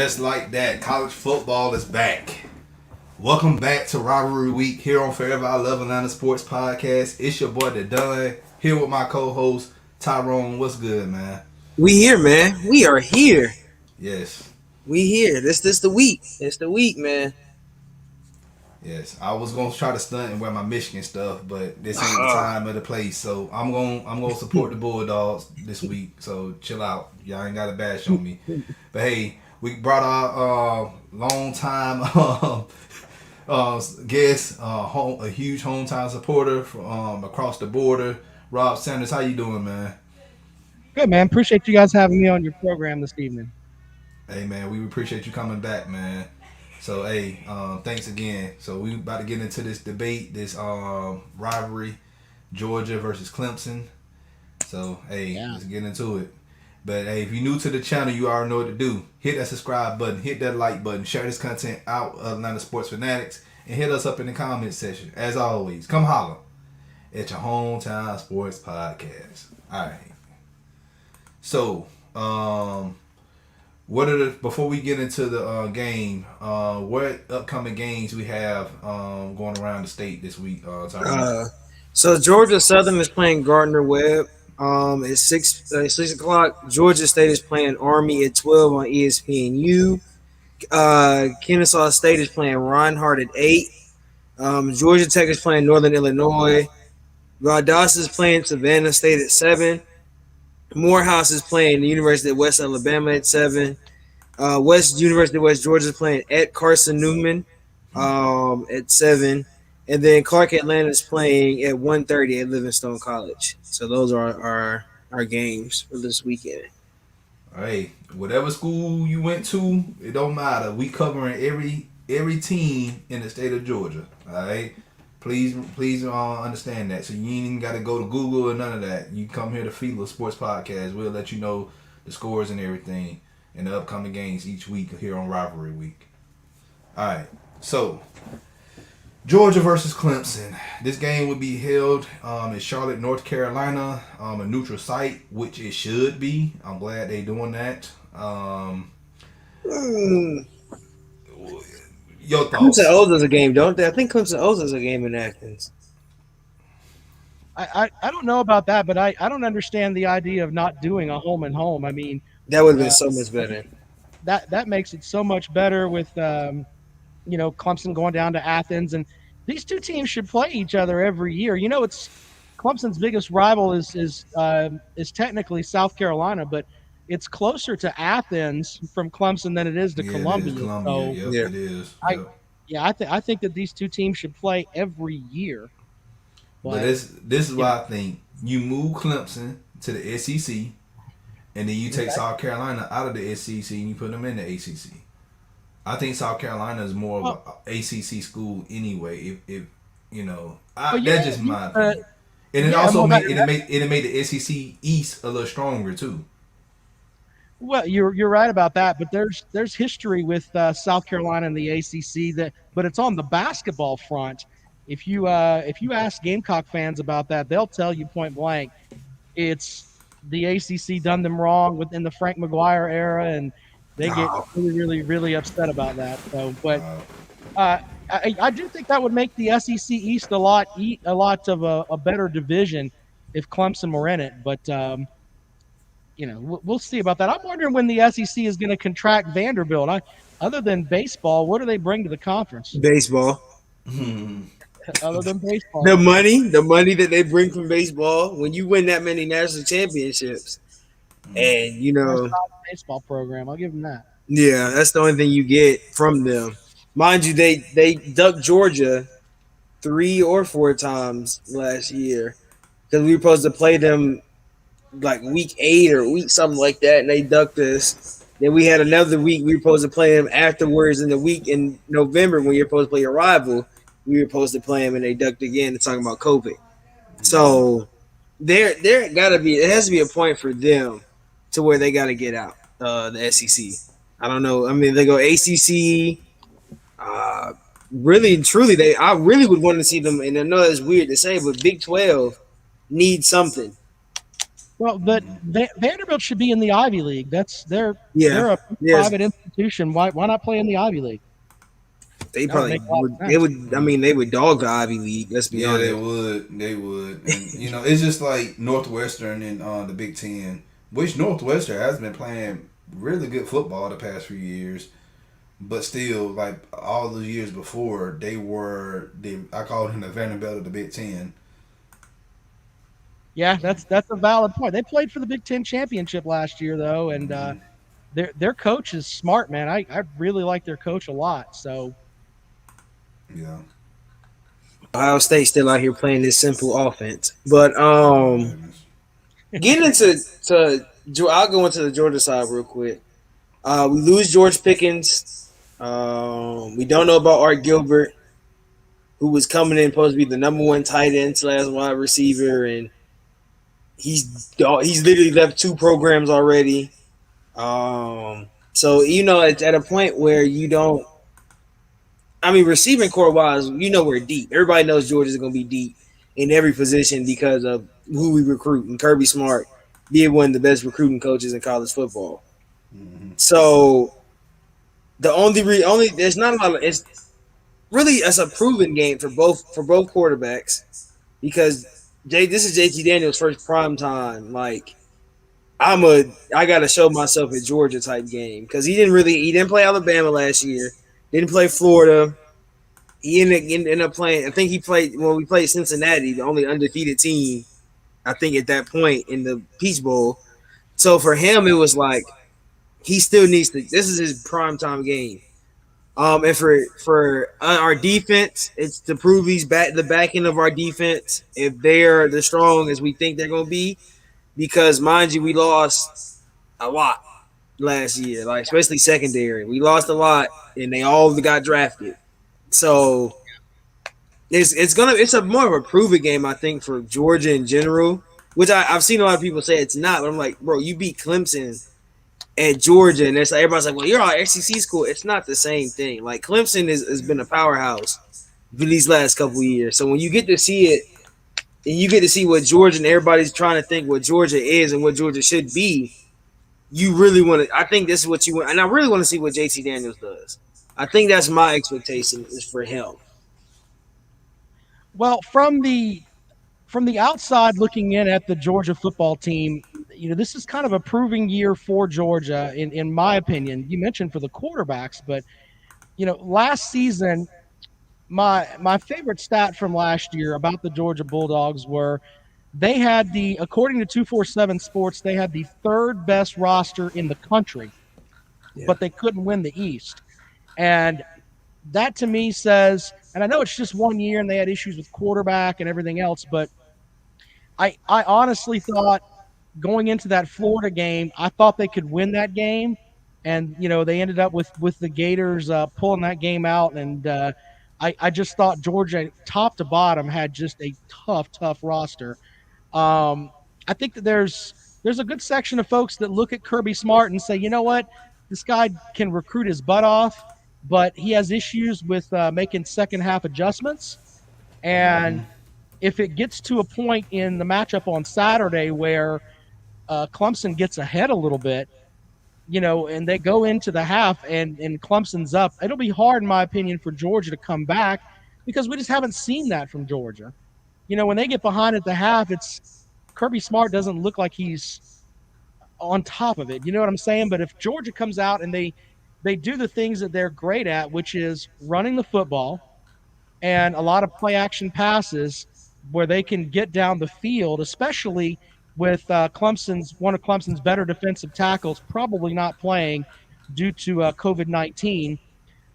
just like that, college football is back. Welcome back to Rivalry Week here on Forever I Love Atlanta Sports Podcast. It's your boy, the Don, here with my co-host, Tyrone. What's good, man? We here, man. We are here. Yes. We here. This the week. It's the week, man. Yes. I was gonna try to stunt and wear my Michigan stuff, but this ain't the time or the place. So I'm gonna support the Bulldogs this week. So chill out. Y'all ain't got a bash on me. But hey, we brought our long time guest, a huge hometown supporter from across the border. Rob Sanders, how you doing, man? Good, man. Appreciate you guys having me on your program this evening. Hey, man, we appreciate you coming back, man. So, hey, thanks again. So, we about to get into this debate, this rivalry, Georgia versus Clemson. So, hey, Let's get into it. But, hey, if you're new to the channel, you already know what to do. Hit that subscribe button, hit that like button, share this content out of Atlanta Sports Fanatics, and hit us up in the comment section. As always, come holler at your hometown sports podcast. All right. So, what are the before we get into the game? What upcoming games we have going around the state this week? So Georgia Southern is playing Gardner Webb. It's 6 o'clock. Georgia State is playing Army at 12 on ESPNU. Kennesaw State is playing Reinhardt at 8. Georgia Tech is playing Northern Illinois. Valdosta is playing Savannah State at 7. Morehouse is playing the University of West Alabama at 7. University of West Georgia is playing at Carson Newman at 7. And then Clark Atlanta is playing at 1:30 at Livingstone College. So those are our games for this weekend. Hey, whatever school you went to, it don't matter. We covering every team in the state of Georgia. All right. Please understand that. So you ain't even got to go to Google or none of that. You come here to FILA Sports Podcast. We'll let you know the scores and everything and the upcoming games each week here on Rivalry Week. All right. So, Georgia versus Clemson. This game will be held in Charlotte, North Carolina, a neutral site, which it should be. I'm glad they're doing that. Your thoughts? Clemson owes us a game, don't they? I think Clemson owes us a game in Athens. I don't know about that, but I don't understand the idea of not doing a home and home. I mean, that would have been so much better. That makes it so much better with Clemson going down to Athens, and these two teams should play each other every year. You know, it's Clemson's biggest rival is technically South Carolina, but it's closer to Athens from Clemson than it is to Columbia. It is. I think that these two teams should play every year. But this is why I think you move Clemson to the SEC, and then you take South Carolina out of the SEC and you put them in the ACC. I think South Carolina is more of an ACC school anyway. If that's just my opinion. And it also made the SEC East a little stronger too. Well, you're right about that, but there's history with South Carolina and the ACC but it's on the basketball front. If you ask Gamecock fans about that, they'll tell you point blank, it's the ACC done them wrong within the Frank McGuire era, and they get really, really, really upset about that. So, but I do think that would make the SEC East a lot of a better division if Clemson were in it, but. We'll see about that. I'm wondering when the SEC is going to contract Vanderbilt. Other than baseball, what do they bring to the conference? Baseball. Other than baseball. The money that they bring from baseball. When you win that many national championships, and baseball program, I'll give them that. Yeah, that's the only thing you get from them. Mind you, they ducked Georgia 3 or 4 times last year because we were supposed to play them like week 8 or week something like that, and they ducked us. Then we had another week we were supposed to play them afterwards in the week in November when you're supposed to play your rival. We were supposed to play them, and they ducked again. Talking about COVID, so there gotta be it has to be a point for them to where they got to get out the SEC. I don't know. I mean, they go ACC. Really and truly, I really would want to see them. And I know that's weird to say, but Big 12 needs something. Well, but Vanderbilt should be in the Ivy League. Yeah, They're a yes, private institution. Why not play in the Ivy League? they That would probably make a lot of would. They sense. would. I mean, they would dog the Ivy League. Let's be Yeah, they honest. would. They would. And it's just like Northwestern and the Big Ten, which Northwestern has been playing really good football the past few years. But still, like all the years before, I called him the Vanderbilt of the Big Ten. Yeah, that's a valid point. They played for the Big Ten championship last year though, and their coach is smart, man. I really like their coach a lot. So Yeah. Ohio State still out here playing this simple offense. But Oh my goodness. getting I'll go into the Georgia side real quick. We lose George Pickens. We don't know about Art Gilbert, who was coming in supposed to be the number one tight end slash wide receiver, and he's literally left two programs already. So it's at a point where you don't. I mean, receiving core wise, we're deep. Everybody knows Georgia's going to be deep in every position because of who we recruit. And Kirby Smart being one of the best recruiting coaches in college football. Mm-hmm. So the only there's not a lot of it's a proven game for both quarterbacks because this is JT Daniels' first prime time. Like I gotta show myself a Georgia type game because he didn't play Alabama last year, didn't play Florida. He ended up playing. I think he played when we played Cincinnati, the only undefeated team. I think at that point in the Peach Bowl. So for him, it was like he still needs to. This is his prime time game. And for our defense, it's to prove he's the back end of our defense if they're as strong as we think they're going to be. Because mind you, we lost a lot last year, like especially secondary. We lost a lot, and they all got drafted. So it's a more of a prove-it game, I think, for Georgia in general. Which I've seen a lot of people say it's not, but I'm like, bro, you beat Clemson at Georgia, and it's like everybody's like, well, you're all SEC school. It's not the same thing. Like Clemson has been a powerhouse for these last couple of years. So when you get to see it, and you get to see what Georgia and everybody's trying to think what Georgia is and what Georgia should be, you really want to. I think this is what you want, and I really want to see what JT Daniels does. I think that's my expectation is for him. well, from the outside looking in at the Georgia football team, this is kind of a proving year for Georgia, in my opinion. You mentioned for the quarterbacks, but last season, my favorite stat from last year about the Georgia Bulldogs were they had according to 247 Sports, they had the third best roster in the country, but they couldn't win the East. And that to me says, and I know it's just 1 year and they had issues with quarterback and everything else, but I honestly thought going into that Florida game, I thought they could win that game. And, they ended up with the Gators pulling that game out. And I just thought Georgia, top to bottom, had just a tough roster. I think that there's a good section of folks that look at Kirby Smart and say, you know what, this guy can recruit his butt off, but he has issues with making second half adjustments. And if it gets to a point in the matchup on Saturday where Clemson gets ahead a little bit, and they go into the half and Clemson's up, it'll be hard, in my opinion, for Georgia to come back because we just haven't seen that from Georgia. When they get behind at the half, it's Kirby Smart doesn't look like he's on top of it. You know what I'm saying? But if Georgia comes out and they do the things that they're great at, which is running the football and a lot of play action passes where they can get down the field, especially with one of Clemson's better defensive tackles probably not playing due to COVID-19,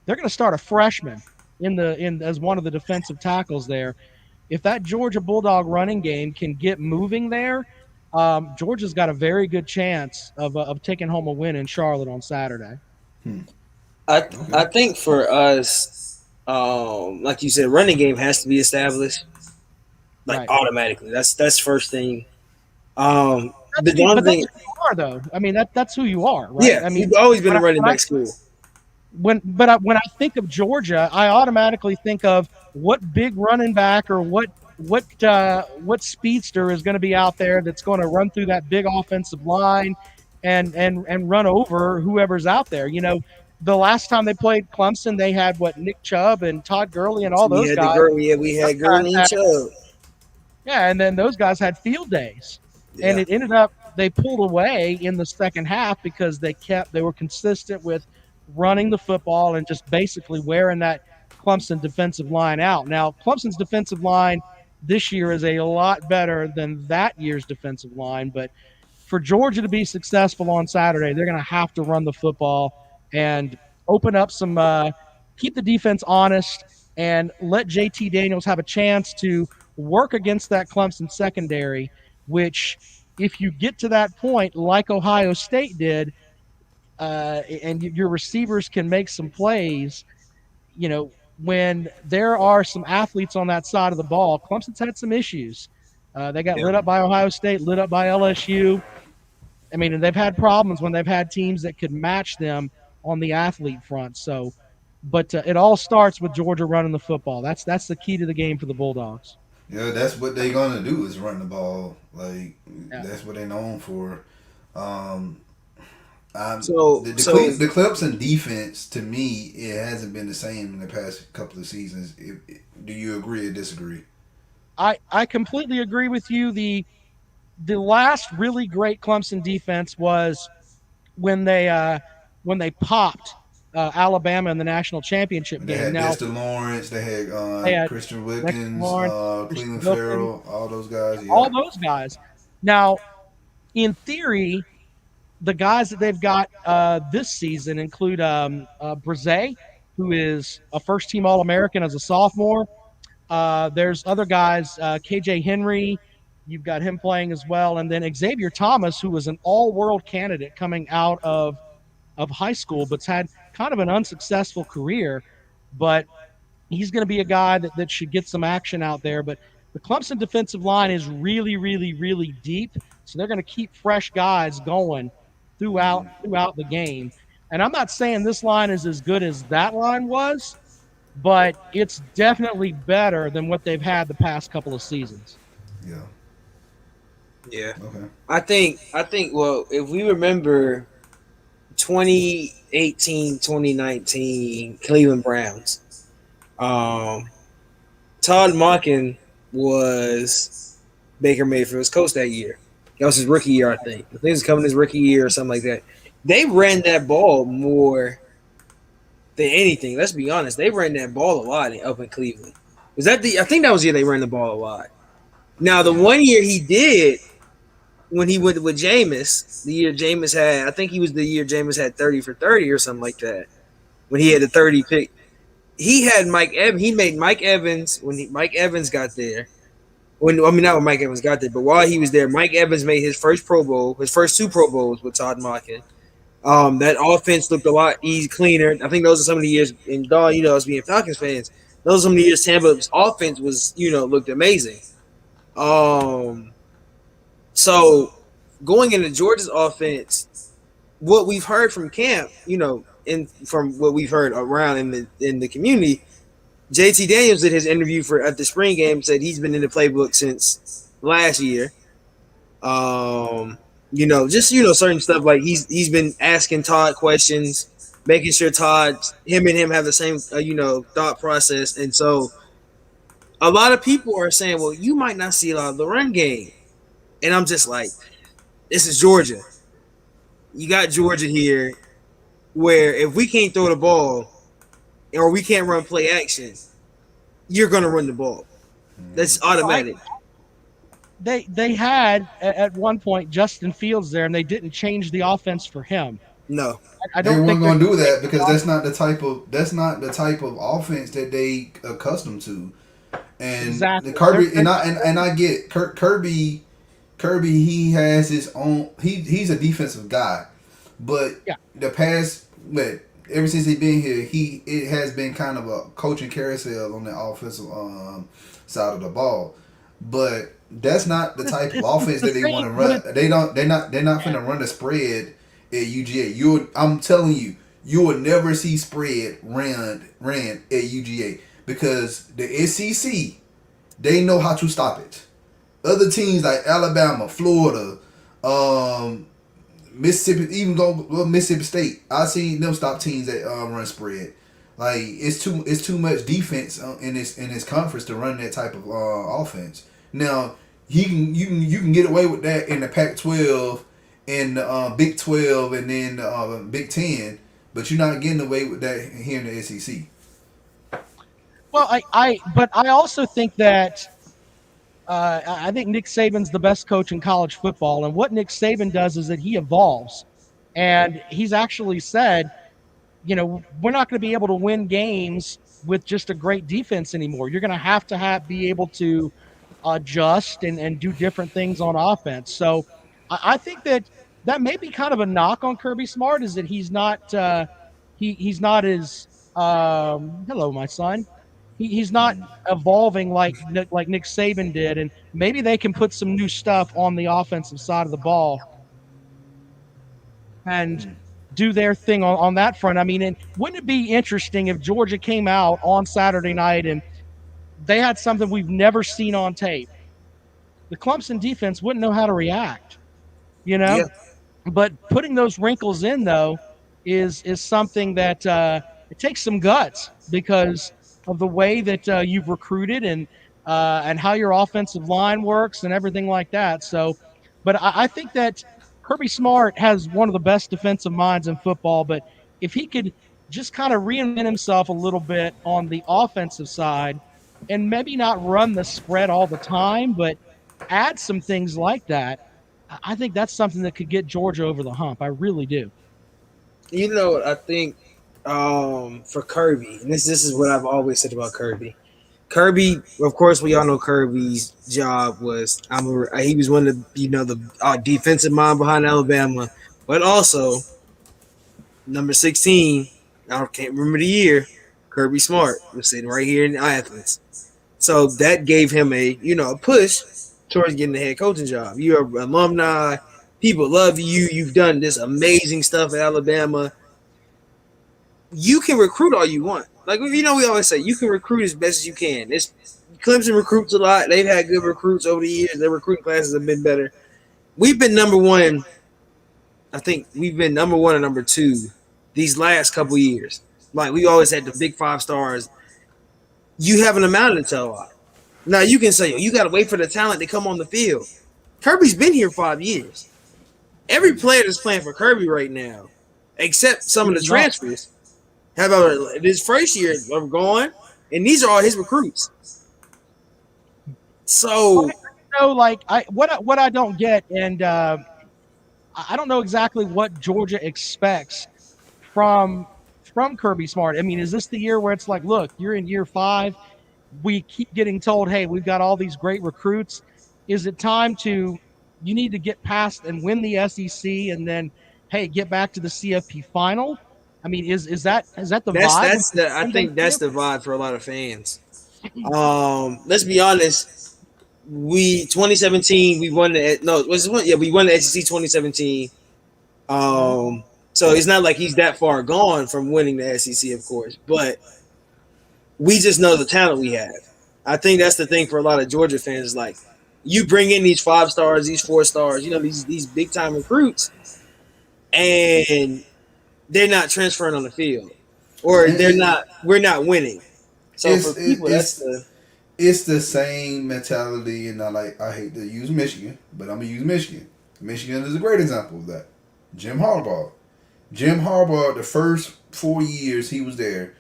they're going to start a freshman as one of the defensive tackles there. If that Georgia Bulldog running game can get moving there, Georgia's got a very good chance of taking home a win in Charlotte on Saturday. I think for us, like you said, running game has to be established, like automatically. That's first thing. That's who you are, though. I mean, that's who you are, right? Yeah, I mean, you've always been a running back school. When I think of Georgia, I automatically think of what big running back or what what speedster is going to be out there that's going to run through that big offensive line and run over whoever's out there. The last time they played Clemson, they had what Nick Chubb and Todd Gurley and all We those had the guys. girl. Yeah, we Those had guys Gurley and had, Chubb. yeah, and then those guys had field days, and Yeah. it ended up they pulled away in the second half because they were consistent with running the football and just basically wearing that Clemson defensive line out. Now, Clemson's defensive line this year is a lot better than that year's defensive line, but for Georgia to be successful on Saturday, they're going to have to run the football and open up keep the defense honest, and let JT Daniels have a chance to work against that Clemson secondary, which, if you get to that point, like Ohio State did, and your receivers can make some plays, when there are some athletes on that side of the ball, Clemson's had some issues. They got Yeah. lit up by Ohio State, lit up by LSU. I mean, and they've had problems when they've had teams that could match them on the athlete front. So, but it all starts with Georgia running the football. That's the key to the game for the Bulldogs. Yeah, that's what they're gonna do is run the ball. Like Yeah. that's what they're known for. Um, I'm, So the Clemson defense to me it hasn't been the same in the past couple of seasons. Do you agree or disagree? I completely agree with you. The last really great Clemson defense was when they popped Alabama in the national championship They game. had Now Dexter Lawrence, they had they had Christian Dexter Wilkins, Lawrence, Christian Cleveland Wilkins, Farrell, all those guys. Yeah, all those guys. Now, in theory, the guys that they've got this season include Brzee, who is a first-team All-American as a sophomore. There's other guys, KJ Henry. You've got him playing as well, and then Xavier Thomas, who was an all-world candidate coming out of high school, but's had kind of an unsuccessful career. But he's going to be a guy that should get some action out there. But the Clemson defensive line is really, really, really deep, so they're going to keep fresh guys going throughout the game. And I'm not saying this line is as good as that line was, but it's definitely better than what they've had the past couple of seasons. yeah, yeah, okay. I think. Well, if we remember 2018, 2019 Cleveland Browns, Todd Monken was Baker Mayfield's coach that year. That was his rookie year, I think. I think it was coming his rookie year or something like that. They ran that ball more than anything. Let's be honest. They ran that ball a lot up in Cleveland. I think that was the year they ran the ball a lot. Now, the one year he did, when he went with Jameis, the year Jameis had, I think he was the year Jameis had 30 for 30 or something like that. When he had the 30 pick, he had Mike Evans. He made Mike Evans Mike Evans got there. Not when Mike Evans got there, but while he was there, Mike Evans made his first Pro Bowl, his first two Pro Bowls with Todd Monken. That offense looked a lot cleaner. I think those are some of the years, and Don, us being Falcons fans, those are some of the years Tampa's offense was, looked amazing. So going into Georgia's offense, what we've heard from camp, and from what we've heard around in the community, JT Daniels did his interview at the spring game, said he's been in the playbook since last year. Certain stuff like he's been asking Todd questions, making sure him and him have the same thought process, and so a lot of people are saying, well, you might not see a lot of the run game, and I'm just like, this is Georgia. You got Georgia here, where if we can't throw the ball or we can't run play action, you're gonna run the ball. That's automatic. They had at one point Justin Fields there, and they didn't change the offense for him. No, I They don't weren't think going they're to do that because that's not the type of offense that they accustomed to. And Exactly. Kirby They're- and I get Kirby. He has his own. He's a defensive guy, but Yeah. the past ever since he's been here, it has been kind of a coaching carousel on the offensive side of the ball. But that's not the type of offense that they want to run. They're not finna run the spread at UGA. I'm telling you, you will never see spread ran at UGA because the SEC They know how to stop it. Other teams like Alabama, Florida, Mississippi, even Mississippi State. I seen them stop teams that run spread. Like it's too much defense in this conference to run that type of offense. Now you can get away with that in the Pac-12, in the Big 12, and then the Big 10, but you're not getting away with that here in the SEC. Well, but I also think that I think Nick Saban's the best coach in college football, and what Nick Saban does is that he evolves, and he's actually said, we're not going to be able to win games with just a great defense anymore. You're going to have be able to adjust and do different things on offense. So I think that may be kind of a knock on Kirby Smart, is that he's not he's not as hello, my son. He's not evolving like Nick Saban did, and maybe they can put some new stuff on the offensive side of the ball and do their thing on that front. I mean, and wouldn't it be interesting if Georgia came out on Saturday night and they had something we've never seen on tape? The Clemson defense wouldn't know how to react, you know? Yeah. But putting those wrinkles in, though, is something that it takes some guts because of the way that you've recruited and how your offensive line works and everything like that. So, but I think that Kirby Smart has one of the best defensive minds in football. But if he could just kind of reinvent himself a little bit on the offensive side and maybe not run the spread all the time, but add some things like that, I think that's something that could get Georgia over the hump. I really do. You know what I think for Kirby, and this is what I've always said about Kirby. Kirby, of course, we all know Kirby's job was he was one of the defensive mind behind Alabama, but also number 16. I can't remember the year. Kirby Smart was sitting right here in Athens, so that gave him a push towards getting the head coaching job. You're an alumni. People love you. You've done this amazing stuff at Alabama. You can recruit all you want. Like, we always say, you can recruit as best as you can. Clemson recruits a lot. They've had good recruits over the years. Their recruiting classes have been better. We've been number one. I think we've been number one and number two these last couple years. Like, we always had the big 5 stars. You haven't amounted to a lot. Now, you can say, you got to wait for the talent to come on the field. Kirby's been here 5 years. Every player that's playing for Kirby right now, except some of the transfers, have this first year of going, and these are all his recruits. So, what I don't get, and I don't know exactly what Georgia expects from Kirby Smart. I mean, is this the year where it's like, look, you're in year 5, we keep getting told, hey, we've got all these great recruits. Is it time you need to get past and win the SEC, and then, hey, get back to the CFP final? I mean, is that the vibe? I think that's the vibe for a lot of fans. Let's be honest. 2017 we won we won the SEC 2017. So it's not like he's that far gone from winning the SEC, of course, but we just know the talent we have. I think that's the thing for a lot of Georgia fans. Like, you bring in these 5 stars, these 4 stars, these big time recruits, and they're not transferring on the field, or we're not winning. So for people, it's the same mentality. And I hate to use Michigan, but I'm gonna use Michigan. Michigan is a great example of that. Jim Harbaugh, the first 4 years he was there,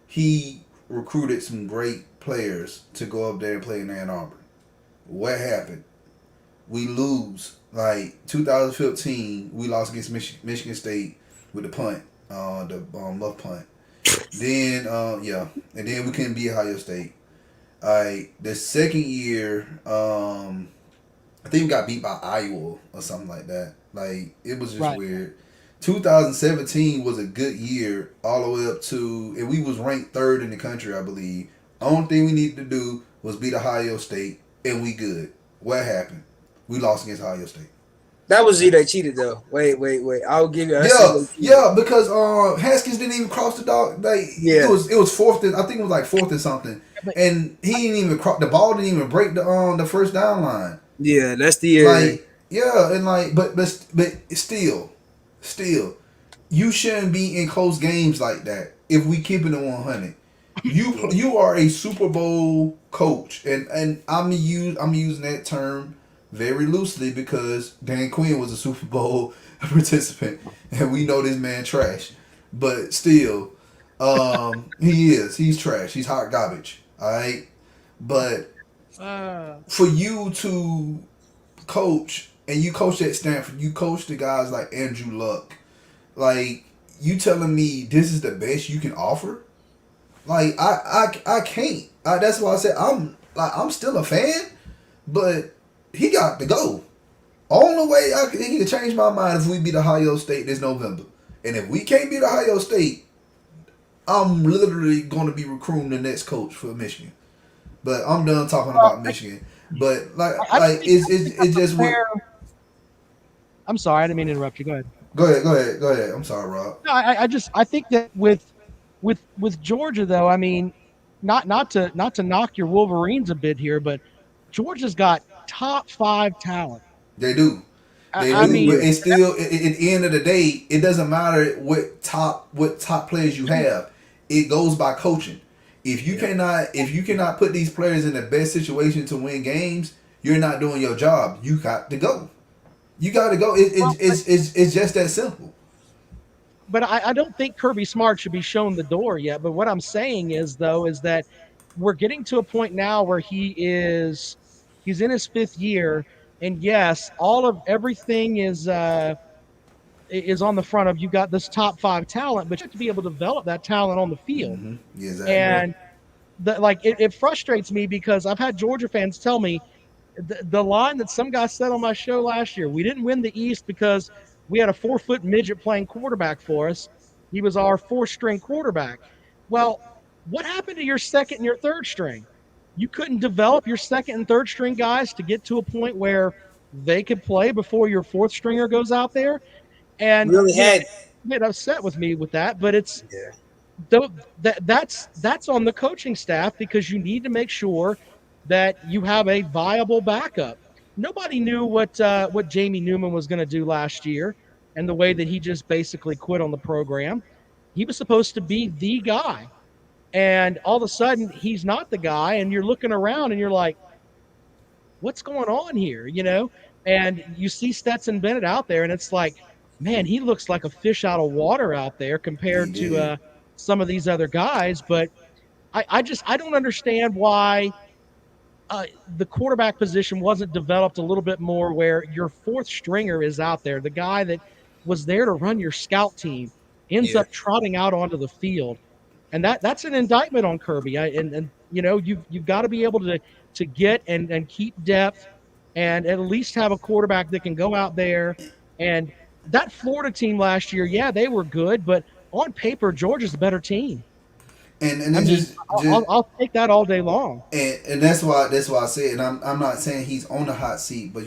he recruited some great players to go up there and play in Ann Arbor. What happened? We lose. Like 2015, we lost against Michigan State with the punt, the muff punt. Then and then we couldn't beat Ohio State. The second year, I think we got beat by Iowa or something like that. Like, it was just weird. 2017 was a good year all the way up to, and we was ranked 3rd in the country, I believe. Only thing we needed to do was beat Ohio State, and we good. What happened? We lost against Ohio State. That was G that cheated though. Wait. I'll give you. That's G that cheated. Yeah, because Haskins didn't even cross the dog. Like Yeah. it was fourth. I think it was like fourth or something, and he didn't even cross the ball. Didn't even break the first down line. Yeah, that's the year. Like and like but still, you shouldn't be in close games like that. If we keep it at 100, you are a Super Bowl coach, and I'm using that term very loosely because Dan Quinn was a Super Bowl participant, and we know this man trash. But still, he's trash. He's hot garbage. All right, but for you to coach, and you coach at Stanford, you coach the guys like Andrew Luck, like you telling me this is the best you can offer? Like I can't. That's why I said I'm still a fan, but he got to go. Only way he can change my mind if we beat Ohio State this November. And if we can't beat Ohio State, I'm literally going to be recruiting the next coach for Michigan. But I'm done talking about Michigan. But it's just fair. I'm sorry, I didn't mean to interrupt you. Go ahead. Go ahead. I'm sorry, Rob. No, I think that with Georgia though, I mean, not to knock your Wolverines a bit here, but Georgia's got top 5 talent. They do. I mean, but it's still at the end of the day, it doesn't matter what top players you have. It goes by coaching. If you cannot put these players in the best situation to win games, you're not doing your job. You got to go. You got to go. It's just that simple. But I don't think Kirby Smart should be shown the door yet. But what I'm saying is that we're getting to a point now where he's in his 5th year, and yes, everything is on the front of, you got this top 5 talent, but you have to be able to develop that talent on the field. Mm-hmm. Yeah, exactly. And it frustrates me because I've had Georgia fans tell me the line that some guy said on my show last year: we didn't win the East because we had a 4-foot midget playing quarterback for us. He was our 4th-string quarterback. Well, what happened to your 2nd and your 3rd string? You couldn't develop your 2nd and 3rd string guys to get to a point where they could play before your 4th stringer goes out there. And really had get upset with me with that, but it's that's on the coaching staff, because you need to make sure that you have a viable backup. Nobody knew what Jamie Newman was going to do last year, and the way that he just basically quit on the program. He was supposed to be the guy, and all of a sudden he's not the guy, and you're looking around and you're like, what's going on here, And you see Stetson Bennett out there, and it's like, man, he looks like a fish out of water out there compared to some of these other guys. But I don't understand why the quarterback position wasn't developed a little bit more, where your 4th stringer is out there. The guy that was there to run your scout team ends up trotting out onto the field. And that's an indictment on Kirby. You've got to be able to get and keep depth, and at least have a quarterback that can go out there. And that Florida team last year, they were good, but on paper, Georgia's a better team. And I'll take that all day long. And that's why I said, and I'm not saying he's on the hot seat, but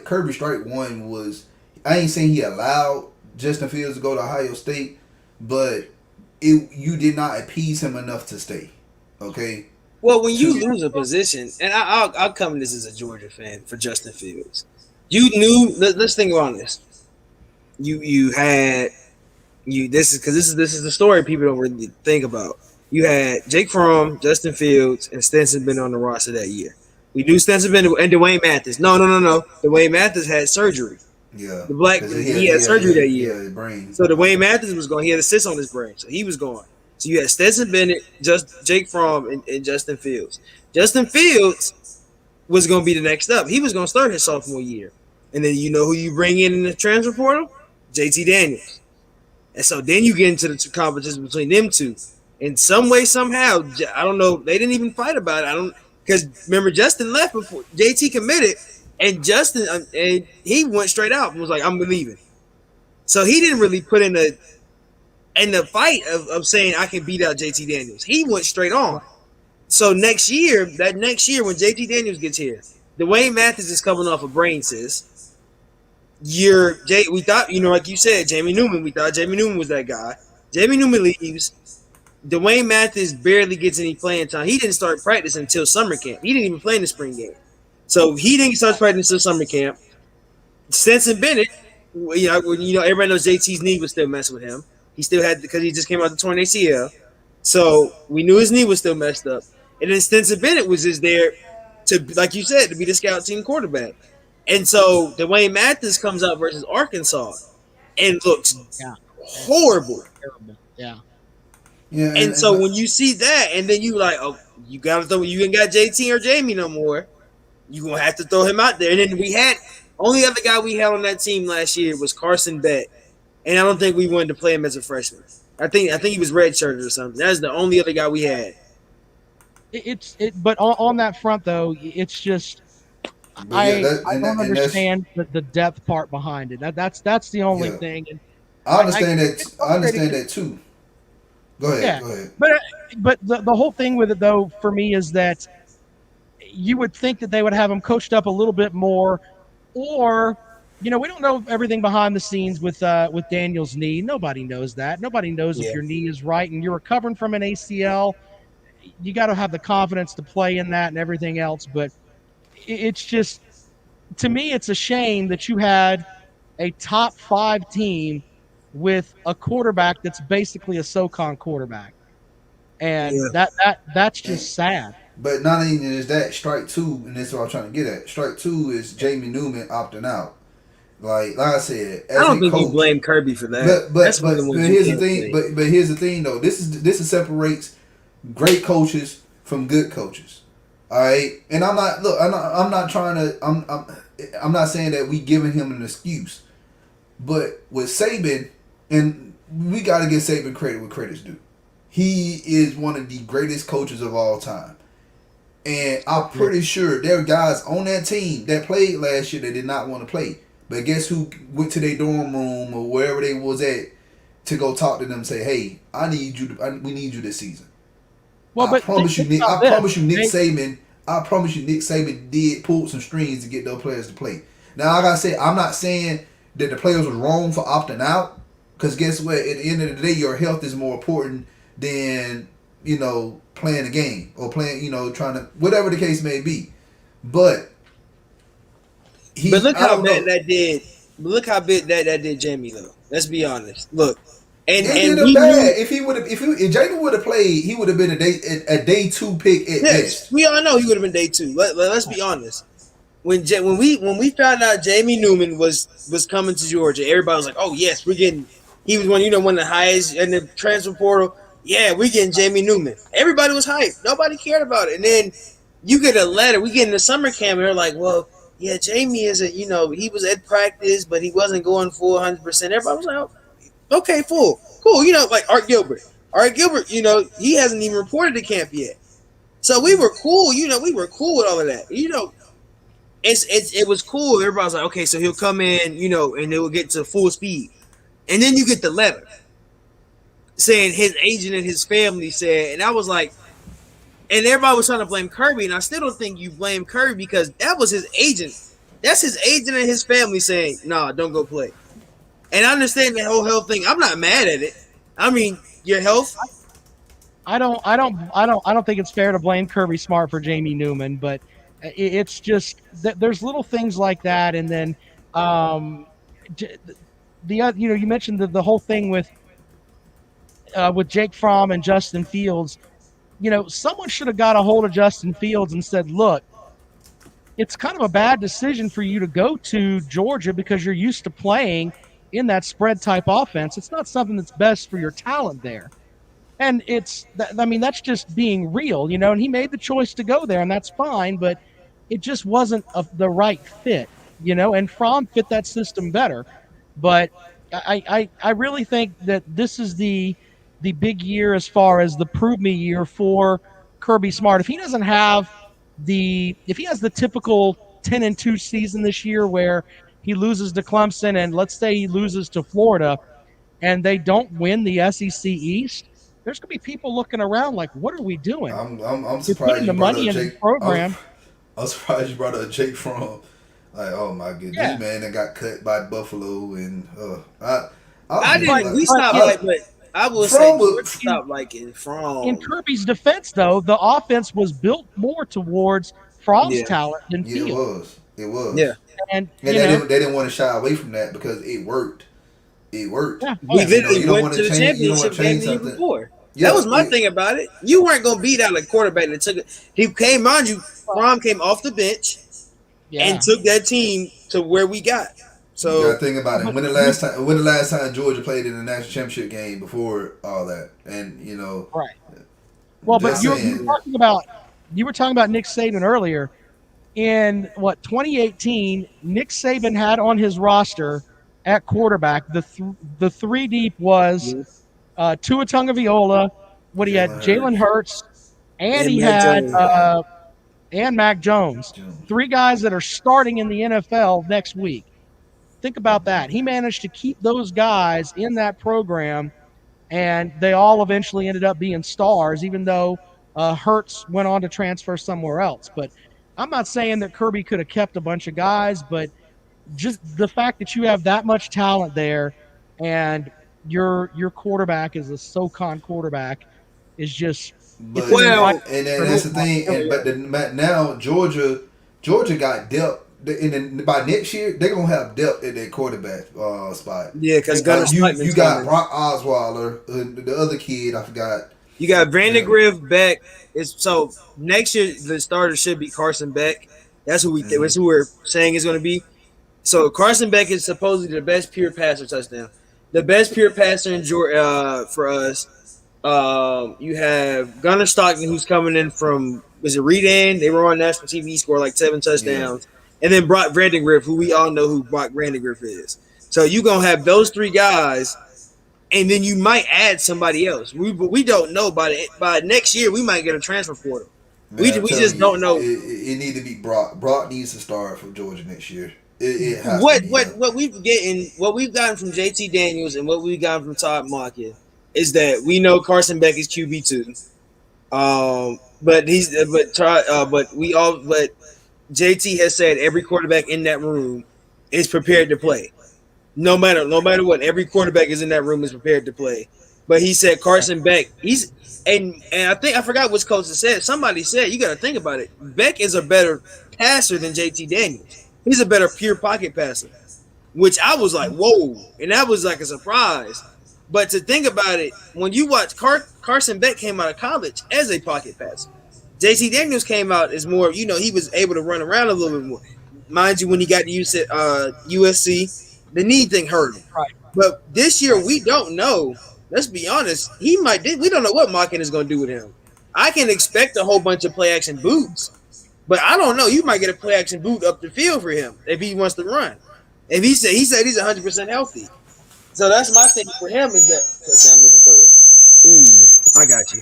Kirby strike one was, I ain't saying he allowed Justin Fields to go to Ohio State, but you did not appease him enough to stay. Okay. Well, when you lose a position, and I'll come to this as a Georgia fan for Justin Fields, you knew. Let's think about this. This is the story people don't really think about. You had Jake Fromm, Justin Fields, and Stetson Bennett on the roster that year. We knew Stetson Bennett and Dwayne Mathis. No. Dwayne Mathis had surgery. Yeah. He had surgery that year. Yeah, brain. So Dwayne Mathis was going. He had a cyst on his brain, so he was gone. So you had Stetson Bennett, Jake Fromm, and Justin Fields. Justin Fields was going to be the next up. He was going to start his sophomore year. And then you know who you bring in the transfer portal? JT Daniels. And so then you get into the competition between them two. In some way, somehow, I don't know, they didn't even fight about it. Because remember, Justin left before JT committed, and Justin, and he went straight out and was like, I'm leaving. So he didn't really put in the fight of saying I can beat out JT Daniels. He went straight on. So next year when JT Daniels gets here, Dwayne Mathis is coming off a brain cyst. We thought, like you said, Jamie Newman. We thought Jamie Newman was that guy. Jamie Newman leaves. Dwayne Mathis barely gets any playing time. He didn't start practice until summer camp. He didn't even play in the spring game. So he didn't start practice until summer camp. Stetson Bennett, everybody knows JT's knee was still messing with him. He still had, because he just came out the torn ACL. So we knew his knee was still messed up. And then Stetson Bennett was just there to, like you said, to be the scout team quarterback. And so Dwayne Mathis comes out versus Arkansas and looks Yeah. horrible. Terrible. Yeah. Yeah, And so when you see that, and then you like, oh, you ain't got JT or Jamie no more. You gonna have to throw him out there. And then only other guy we had on that team last year was Carson Beck, and I don't think we wanted to play him as a freshman. I think he was redshirted or something. That's the only other guy we had. But on that front though, it's just I don't understand the depth part behind it. That's the only thing. And I understand that. I understand that too. Go ahead. Yeah. Go ahead. But the whole thing with it though, for me, is that you would think that they would have him coached up a little bit more, or we don't know everything behind the scenes with Daniel's knee. Nobody knows that. Nobody knows if your knee is right, and you're recovering from an ACL. You got to have the confidence to play in that and everything else. But it's just, to me, it's a shame that you had a top 5 team with a quarterback that's basically a SoCon quarterback, and that's just sad. But not even is that strike 2, and that's what I'm trying to get at. Strike 2 is Jamie Newman opting out. Like I said, as I don't a think coach, you blame Kirby for that. But here's the thing. But here's the thing, though. This separates great coaches from good coaches. All right, and I'm not trying to. I'm not saying that we giving him an excuse, but with Saban, and we got to give Saban credit where credit's due. He is one of the greatest coaches of all time. And I'm pretty sure there are guys on that team that played last year that did not want to play. But guess who went to their dorm room or wherever they was at to go talk to them and say, "Hey, we need you this season." Well, I promise you, Nick Saban. I promise you, Nick Saban did pull some strings to get those players to play. Now, like I said, I'm not saying that the players was wrong for opting out, because guess what? At the end of the day, your health is more important than playing a game or playing, trying to, whatever the case may be. But look how bad that did. Look how big that did Jamie though. Let's be honest. Look, and we knew if Jamie would have played, he would have been a day 2 pick at best. We all know he would have been day 2. Let's be honest. When we found out Jamie Newman was coming to Georgia, everybody was like, "Oh yes, we're getting." He was one of the highest in the transfer portal. Yeah, we getting Jamie Newman. Everybody was hyped. Nobody cared about it. And then you get a letter. We get in the summer camp, and they're like, "Well, yeah, Jamie isn't. He was at practice, but he wasn't going full 100%." Everybody was like, "Oh, okay, cool." Like Art Gilbert. Art Gilbert, he hasn't even reported to camp yet. So we were cool. We were cool with all of that. It was cool. Everybody was like, okay, so he'll come in, and they will get to full speed. And then you get the letter saying his agent and his family said, and I was like, and everybody was trying to blame Kirby, and I still don't think you blame Kirby, because that was his agent. That's his agent and his family saying, "Nah, don't go play." And I understand the whole health thing. I'm not mad at it. I mean, your health. I don't think it's fair to blame Kirby Smart for Jamie Newman, but it's just there's little things like that, and then you mentioned the whole thing with Jake Fromm and Justin Fields. Someone should have got a hold of Justin Fields and said, "Look, it's kind of a bad decision for you to go to Georgia because you're used to playing in that spread type offense. It's not something that's best for your talent there." And that's just being real, and he made the choice to go there, and that's fine, but it just wasn't the right fit, and Fromm fit that system better. But I really think that this is the big year as far as the prove me year for Kirby Smart. If he has the typical 10-2 season this year where he loses to Clemson, and let's say he loses to Florida, and they don't win the SEC East, there's going to be people looking around like, what are we doing? I'm surprised the money in the program. I'm surprised you brought up Jake Fromm. Like, oh my goodness, Yeah, this man that got cut by Buffalo, and I I'm but didn't. We but stopped in like, but I will say from Georgia in, stopped liking in from. Kirby's defense, though, the offense was built more towards Fromm's Yeah, talent than yeah, it Field, was, it yeah. was, and and they didn't want to shy away from that because it worked. It worked. yeah, oh We yeah, You literally don't went want to to the change. You don't want championship to game change the year something. before. That Yeah, was my thing about it. You weren't gonna beat out a quarterback that took it. He came, mind you, well, Fromm came off the bench and yeah. took that team to where we got. you got to So think about it. But When the you last time? When the last time Georgia played in the national championship game before all that? And right. Well, but just you saying. were talking about Nick Saban earlier. In what 2018, Nick Saban had on his roster at quarterback the three deep was yeah. Tua Tagovailoa. What he had Jalen Jalen Hurts, Hurts, and And he Mac had Jones. and Mac Jones. Jones. Three guys that are starting in the NFL next week. Think about that. He managed to keep those guys in that program, and they all eventually ended up being stars, even though Hertz went on to transfer somewhere else. But I'm not saying that Kirby could have kept a bunch of guys, but just the fact that you have that much talent there, and your quarterback is a SoCon quarterback is just it's But an invite Well, for that's the everyone. thing. oh And yeah, but now Georgia got depth. And by next year, they're gonna have depth at their quarterback spot. yeah, because They Gunnar will. Like you Stockman's got coming. Brock Osweiler, the other kid I forgot. You got Yeah, Brandon Griff Beck. Is so next year the starter should be Carson Beck. That's who we're saying is going to be. So Carson Beck is supposedly the best pure passer touchdown. The best pure passer in for us. You have Gunnar Stockton, who's coming in from was it Redan? They were on national TV, scored like 7 touchdowns, yeah. and then Brock Vandegrift, who we all know who Brock Vandegrift is. So you gonna have those three guys, and then you might add somebody else. We don't know by next year we might get a transfer portal. Man, I'm We telling just you, don't know it need to be Brock. Brock needs to start for Georgia next year. It has to be him. what we've gotten from JT Daniels and what we've gotten from Todd Monken is that we know Carson Beck is QB2. But JT has said every quarterback in that room is prepared to play. No matter what, every quarterback is in that room is prepared to play. But he said Carson Beck, and I think I forgot which coach said. Somebody said you got to think about it. Beck is a better passer than JT Daniels. He's a better pure pocket passer, which I was like, whoa, and that was like a surprise. But to think about it, when you watch Carson Beck came out of college as a pocket passer, JT Daniels came out as more, he was able to run around a little bit more. Mind you, when he got to USC, the knee thing hurt him. Right, But this year, right. we don't know. Let's be honest. We don't know what Mockin is going to do with him. I can expect a whole bunch of play action boots, but I don't know. You might get a play action boot up the field for him if he wants to run. If he said he's 100% healthy. So that's my thing for him is that Ooh, I got you.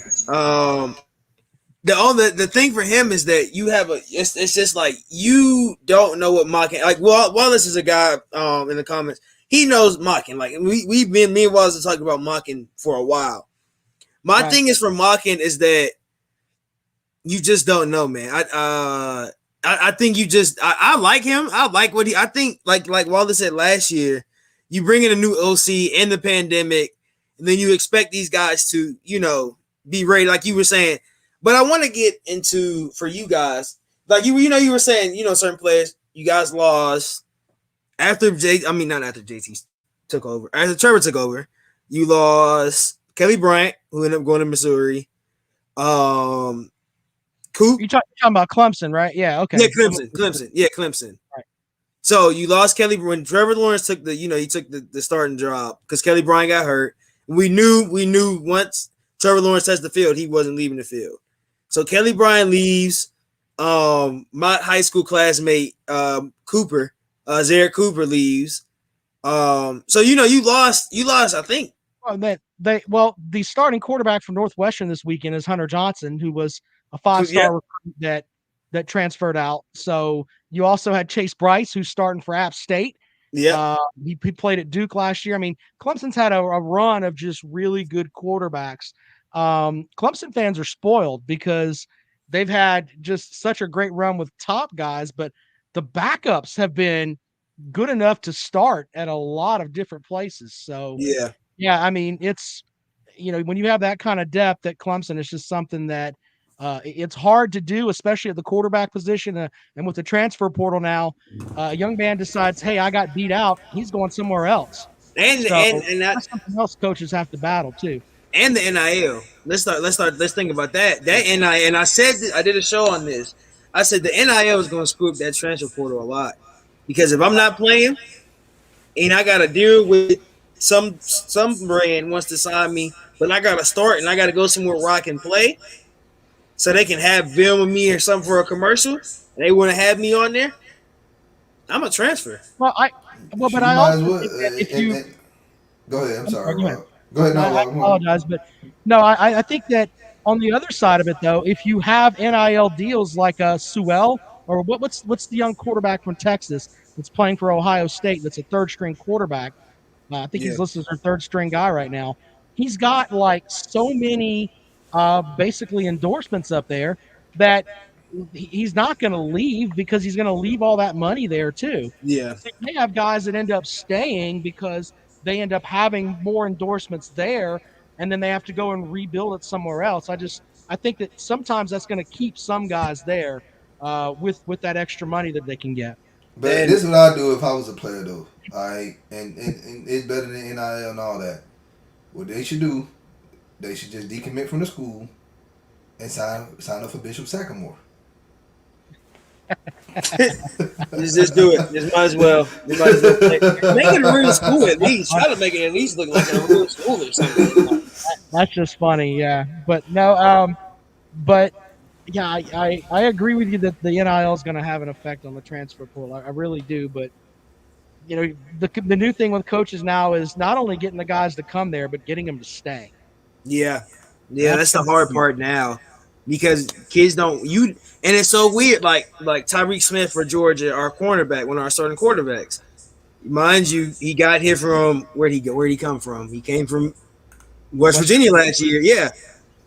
The thing for him is that you have it's just like you don't know what Mockin like. Wallace is a guy in the comments. He knows Mockin. Like we've been me and Wallace talking about Mockin for a while. My Right. thing is for Mockin is that you just don't know, man. I think you just I like him. I like what I think like Wallace said last year. You bring in a new OC in the pandemic, and then you expect these guys to be ready, like you were saying. But I want to get into for you guys, like you were saying, certain players you guys lost after not after JT took over, after Trevor took over, you lost Kelly Bryant, who ended up going to Missouri. Coop, You talking about Clemson, right? Yeah. yeah, Okay. Clemson. Right. So you lost Kelly when Trevor Lawrence took he took the starting job because Kelly Bryant got hurt. We knew once Trevor Lawrence touched the field, he wasn't leaving the field. So Kelly Bryant leaves. My high school classmate Cooper, Zaire Cooper leaves. So you lost. I think. The starting quarterback from Northwestern this weekend is Hunter Johnson, who was a Yeah, five-star recruit that transferred out. So you also had Chase Bryce, who's starting for App State. yeah. He played at Duke last year. I mean, Clemson's had a run of just really good quarterbacks. Clemson fans are spoiled because they've had just such a great run with top guys, but the backups have been good enough to start at a lot of different places. So Yeah, yeah, I mean, it's when you have that kind of depth at Clemson, it's just something that it's hard to do, especially at the quarterback position. And with the transfer portal now, a young man decides, hey, I got beat out. He's going somewhere else. and So that that's something else coaches have to battle too. and the NIL. Let's think about that. That NIL, and I said I did a show on this. I said the NIL is going to screw up that transfer portal a lot because if I'm not playing and I got to deal with some brand wants to sign me, but I got to start and I got to go somewhere where I can play, so they can have film of me or something for a commercial, and they want to have me on there. I'm a transfer. Well, but You I might as also well. think that if you, Go ahead. I'm I'm sorry, sorry, go ahead. Rob. Go ahead. No, I Rob. Come on. apologize, but no, I think that on the other side of it, though, if you have NIL deals like Sewell or what's the young quarterback from Texas that's playing for Ohio State that's a third string quarterback. I think Yeah, he's listed as our third string guy right now. He's got like so many basically endorsements up there that he's not going to leave because he's going to leave all that money there too. yeah, So you may have guys that end up staying because they end up having more endorsements there, and then they have to go and rebuild it somewhere else. I think that sometimes that's going to keep some guys there with that extra money that they can get. But and this is what I do if I was a player, though. All right, and it's better than NIL and all that. What they should do, they should just decommit from the school and sign up for Bishop Sagamore. just do it. Just might as well. You might as well make it a real school at least. Try to make it at least look like a real school or something. That's just funny, yeah. But no, but yeah, I agree with you that the NIL is going to have an effect on the transfer portal. I really do. But the new thing with coaches now is not only getting the guys to come there, but getting them to stay. Yeah, yeah, that's the hard part now because kids don't you, and it's so weird. Like Tyreek Smith for Georgia, our cornerback, one of our starting quarterbacks. Mind you, he got here from where'd he go? Where'd he come from? He came from West Virginia last year. Yeah,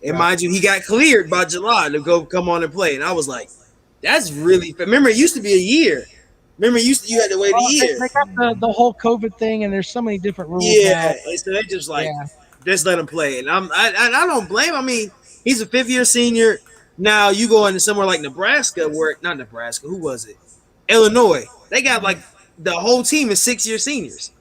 and mind you, he got cleared by July to go come on and play, and I was like, that's really. Remember, it used to be a year. Remember, you had to wait a Well, year. they got the whole COVID thing, and there's so many different rules now. Yeah, and so they just like Yeah. just let him play, and I don't blame him. I mean, he's a fifth-year senior. Now you go into somewhere like Nebraska, where not Nebraska, who was it? Illinois. They got like the whole team is 6-year seniors.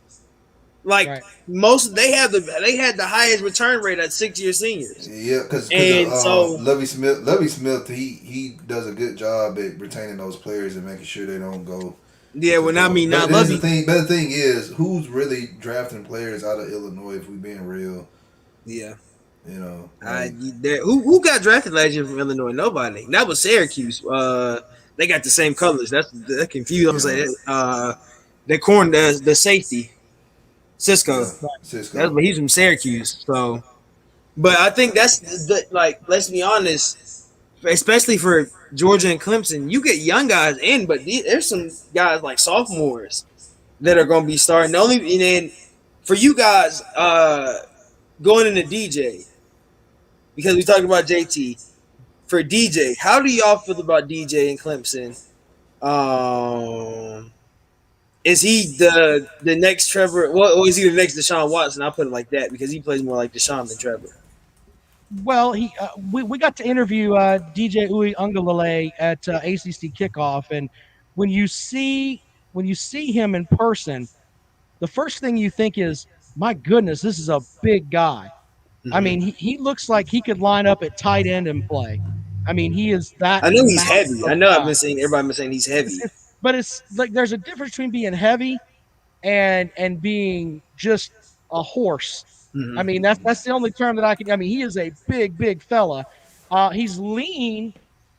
Like Right. most, they had the highest return rate at 6-year seniors. Yeah, because And so Lovey Smith, he does a good job at retaining those players and making sure they don't go. yeah, well, I mean, not But Lovey. the thing is, who's really drafting players out of Illinois? If we being real, Yeah, you know. who got drafted last year from Illinois? Nobody. That was Syracuse. They got the same colors. That confused. I was like, the safety. Cisco. Cisco. But he's from Syracuse. So, but I think like, let's be honest, especially for Georgia and Clemson, you get young guys in, but there's some guys like sophomores that are going to be starting. And then for you guys going into DJ, because we talked about JT, for DJ, how do y'all feel about DJ and Clemson? Is he the next Trevor? Or is he the next Deshaun Watson? I'll put it like that because he plays more like Deshaun than Trevor. Well, we got to interview DJ Uiagalelei at ACC kickoff, and when you see him in person, the first thing you think is, my goodness, this is a big guy. Mm-hmm. I mean, he looks like he could line up at tight end and play. I mean, he is that. I know he's heavy. I know everybody been saying he's heavy. But it's like there's a difference between being heavy and being just a horse. Mm-hmm. I mean, that's the only term that I can. I mean, he is a big fella. He's lean,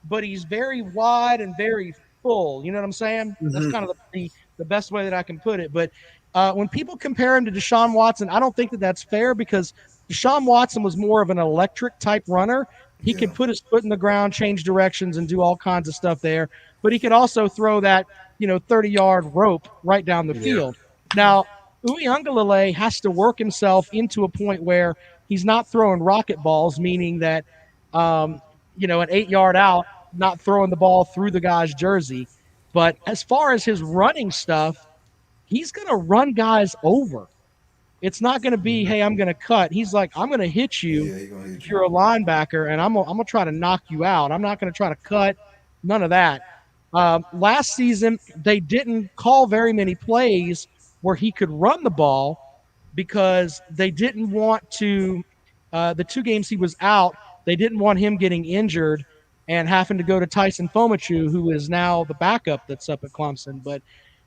but he's very wide and very full. You know what I'm saying? Mm-hmm. That's kind of the best way that I can put it. But when people compare him to Deshaun Watson, I don't think that that's fair because Deshaun Watson was more of an electric type runner. He could put his foot in the ground, change directions, and do all kinds of stuff there. But he could also throw that 30-yard rope right down the field. Now, Uiagalelei has to work himself into a point where he's not throwing rocket balls, meaning that, an 8-yard out, not throwing the ball through the guy's jersey. But as far as his running stuff, he's going to run guys over. It's not going to be, hey, I'm going to cut. He's like, I'm going to hit you Yeah, he gonna hit if you. you're a linebacker, and I'm gonna try to knock you out. I'm not going to try to cut. None of that. Last season, they didn't call very many plays where he could run the ball because they didn't want to. The 2 games he was out, they didn't want him getting injured and having to go to Tyson Fomachu, who is now the backup that's up at Clemson. But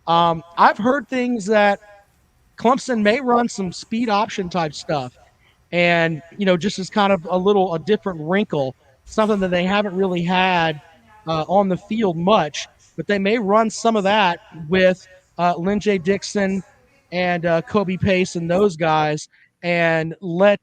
I've heard things that Clemson may run some speed option type stuff. And, just as kind of a different wrinkle, something that they haven't really had on the field much, but they may run some of that with Lynn J. Dixon and Kobe Pace and those guys and let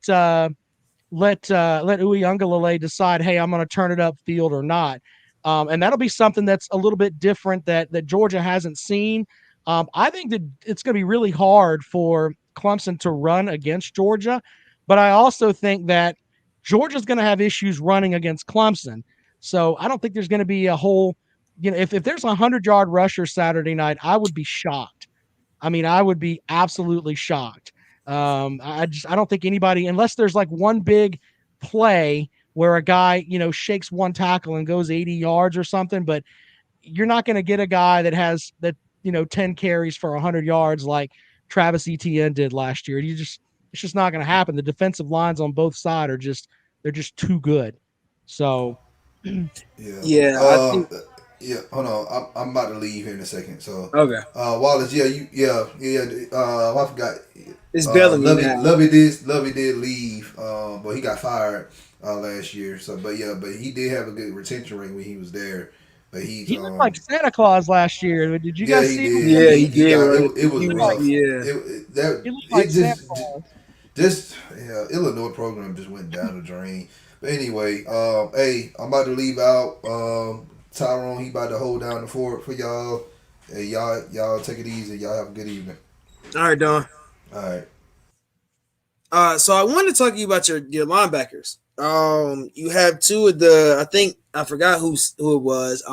Uyunglele decide, hey, I'm going to turn it upfield or not. And that'll be something that's a little bit different that Georgia hasn't seen. I think that it's going to be really hard for Clemson to run against Georgia, but I also think that Georgia's going to have issues running against Clemson. So I don't think there's going to be a whole, if there's a 100-yard rusher Saturday night, I would be shocked. I mean, I would be absolutely shocked. I don't think anybody, unless there's like one big play where a guy, shakes one tackle and goes 80 yards or something, but you're not going to get a guy that has 10 carries for 100 yards like Travis Etienne did last year. It's just not going to happen. The defensive lines on both sides they're just too good. So, Yeah. Yeah, I think Yeah. Hold on. I'm about to leave here in a second. So, okay. Wallace. Yeah. I forgot. It's Bellamy now. Lovey did leave. But he got fired last year. So, but he did have a good retention rate when he was there. But he looked like Santa Claus last year. Did you guys see him? Yeah, he did. It was rough. Yeah. He looked like Santa Claus. Illinois program just went down the drain. But anyway, hey, I'm about to leave out. Tyrone, he about to hold down the fort for y'all. Hey, y'all take it easy. Y'all have a good evening. All right, Don. All right. So I wanted to talk to you about your linebackers. You have two of the, I think I forgot who it was.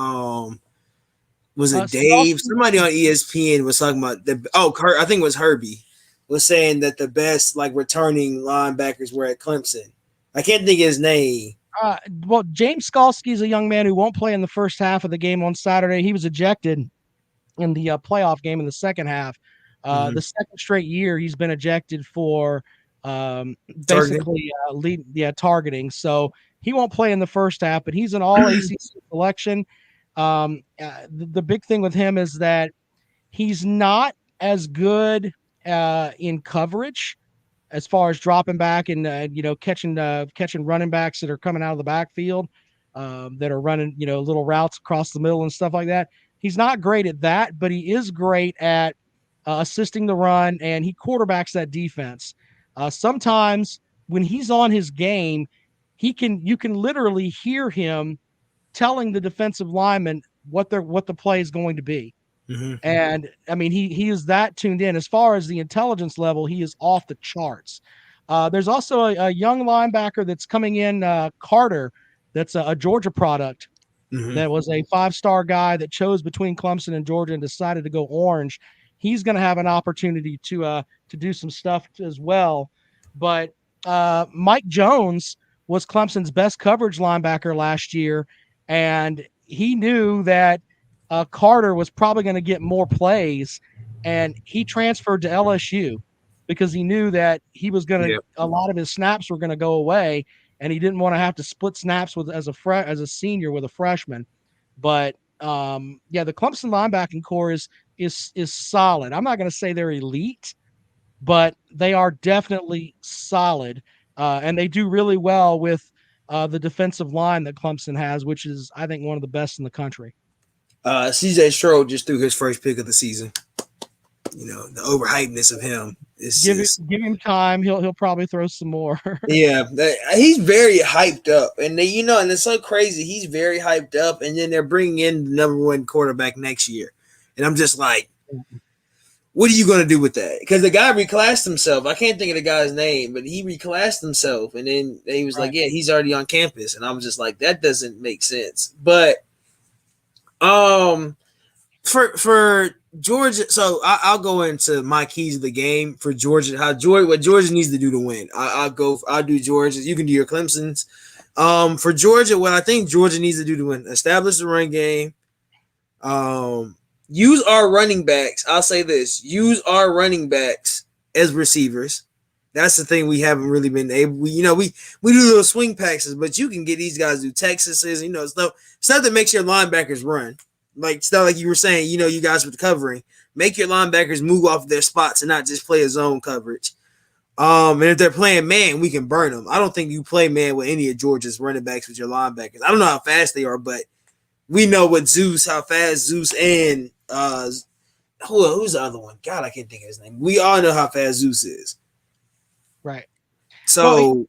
Was it Dave? Somebody on ESPN was talking about I think it was Herbie was saying that the best like returning linebackers were at Clemson. I can't think of his name. Well, James Skalski is a young man who won't play in the first half of the game on Saturday. He was ejected in the playoff game in the second half. The second straight year he's been ejected for basically targeting. So he won't play in the first half, but he's an all ACC selection. The big thing with him is that he's not as good in coverage as far as dropping back and catching running backs that are coming out of the backfield that are running little routes across the middle and stuff like that. He's not great at that, but he is great at assisting the run, and he quarterbacks that defense. Sometimes when he's on his game, you can literally hear him telling the defensive lineman what the play is going to be. Mm-hmm. And I mean, he is that tuned in. As far as the intelligence level, he is off the charts. There's also a young linebacker that's coming in, Carter, that's a Georgia product. Mm-hmm. That was a 5-star guy that chose between Clemson and Georgia and decided to go orange. He's going to have an opportunity to do some stuff as well. But Mike Jones was Clemson's best coverage linebacker last year, and he knew that Carter was probably going to get more plays, and he transferred to LSU because he knew that he was going to a lot of his snaps were going to go away, and he didn't want to have to split snaps as a senior with a freshman. But the Clemson linebacking core is solid. I'm not going to say they're elite, but they are definitely solid, and they do really well with the defensive line that Clemson has, which is, I think, one of the best in the country. CJ Stroud just threw his first pick of the season. The overhypeness of him is give him time. He'll probably throw some more. Yeah, he's very hyped up, and and it's so crazy. He's very hyped up, and then they're bringing in the number 1 quarterback next year, and I'm just like, what are you going to do with that? Because the guy reclassed himself. I can't think of the guy's name, but he reclassed himself, and then he was like, yeah, he's already on campus, and I'm just like, that doesn't make sense. But For Georgia, so I'll go into my keys of the game for Georgia. What Georgia needs to do to win. I'll do Georgia. You can do your Clemson's. For Georgia, what I think Georgia needs to do to win: establish the run game. Use our running backs. I'll say this: use our running backs as receivers. That's the thing we haven't really been able. We do little swing passes, but you can get these guys to do Texases. It's not that makes your linebackers run. Like it's not like you were saying. You guys were covering. Make your linebackers move off their spots and not just play a zone coverage. And if they're playing man, we can burn them. I don't think you play man with any of Georgia's running backs with your linebackers. I don't know how fast they are, but we know how fast Zeus and who's the other one? God, I can't think of his name. We all know how fast Zeus is. Right. So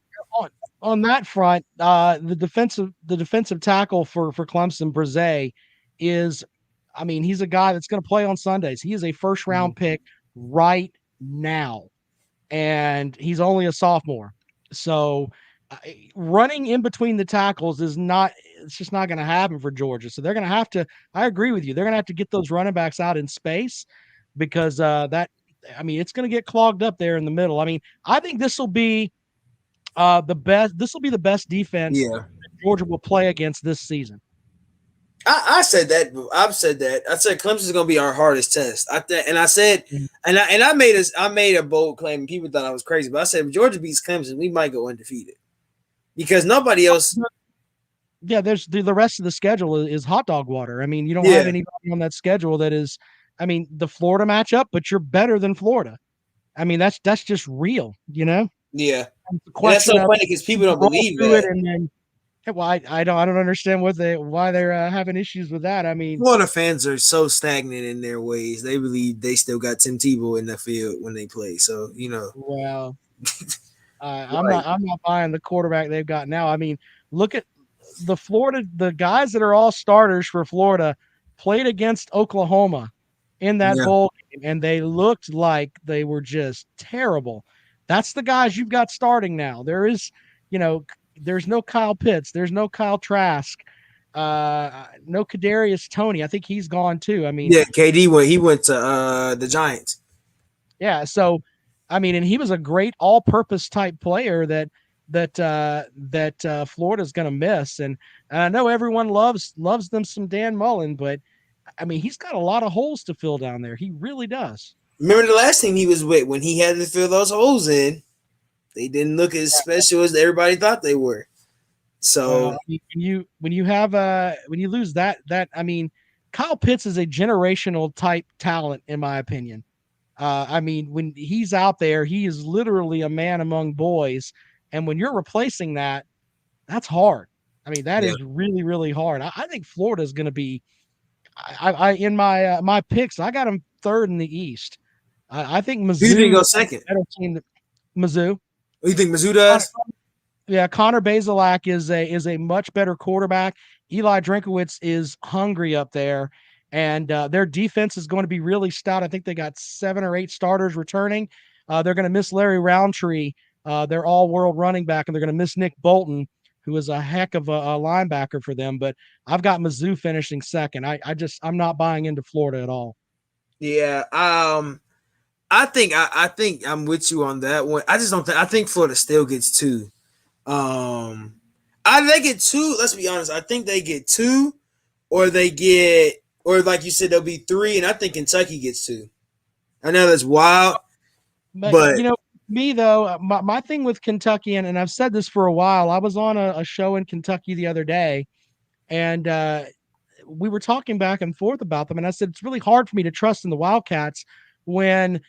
on that front, the defensive tackle for Clemson, Brzee, is, he's a guy that's going to play on Sundays. He is a first round pick right now, and he's only a sophomore. So running in between the tackles it's just not going to happen for Georgia. So they're going to have to. I agree with you. They're going to have to get those running backs out in space because it's going to get clogged up there in the middle. I think this will be the best. This will be the best defense that Georgia will play against this season. I said that. I've said that. I said Clemson is going to be our hardest test. I said, I made a bold claim. And people thought I was crazy, but I said if Georgia beats Clemson, we might go undefeated because nobody else. Yeah, there's the rest of the schedule is hot dog water. You don't have anybody on that schedule that is. The Florida matchup, but you're better than Florida. That's just real, Yeah. And that's so funny because people don't believe that. And then, I don't understand why they're having issues with that. Florida fans are so stagnant in their ways. They believe they still got Tim Tebow in the field when they play. So Well, I'm not buying the quarterback they've got now. Look at the guys that are all starters for Florida played against Oklahoma in that bowl game, and they looked like they were just terrible. That's the guys you've got starting now. There's no Kyle Pitts. There's no Kyle Trask. No Kadarius Toney. I think he's gone too. KD went to the Giants. Yeah. So, and he was a great all-purpose type player that Florida's going to miss. And I know everyone loves them some Dan Mullen, but he's got a lot of holes to fill down there. He really does. Remember the last team he was with when he had to fill those holes in? They didn't look as special as everybody thought they were. So when you lose that Kyle Pitts is a generational type talent in my opinion. When he's out there, he is literally a man among boys, and when you're replacing that, that's hard. That is really, really hard. I think Florida is going to be. I in my picks, I got them third in the East. I think Mizzou. You didn't go second. Better team than Mizzou. Oh, you think Mizzou does? Yeah, Connor Bazelak is a much better quarterback. Eli Drinkowitz is hungry up there, and their defense is going to be really stout. I think they got 7 or 8 starters returning. They're going to miss Larry Roundtree, their all-world running back, and they're going to miss Nick Bolton, who is a heck of a linebacker for them. But I've got Mizzou finishing second. I'm not buying into Florida at all. Yeah. I think I'm with you on that one. I just don't think. I think Florida still gets 2. They get 2. Let's be honest. I think they get 2, or like you said, they'll be 3, and I think Kentucky gets 2. I know that's wild, but me though, my thing with Kentucky, and I've said this for a while. I was on a show in Kentucky the other day, and we were talking back and forth about them, and I said it's really hard for me to trust in the Wildcats when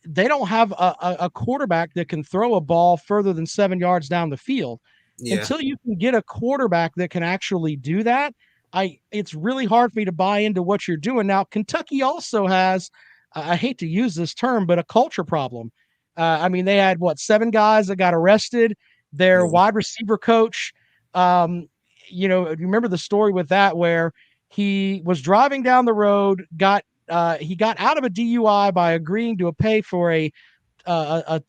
they don't have a quarterback that can throw a ball further than 7 yards down the field. Yeah. Until you can get a quarterback that can actually do that, it's really hard for me to buy into what you're doing. Now, Kentucky also has, I hate to use this term, but a culture problem. They had 7 guys that got arrested. Their wide receiver coach, remember the story with that where he was driving down the road, he got out of a DUI by agreeing to pay for a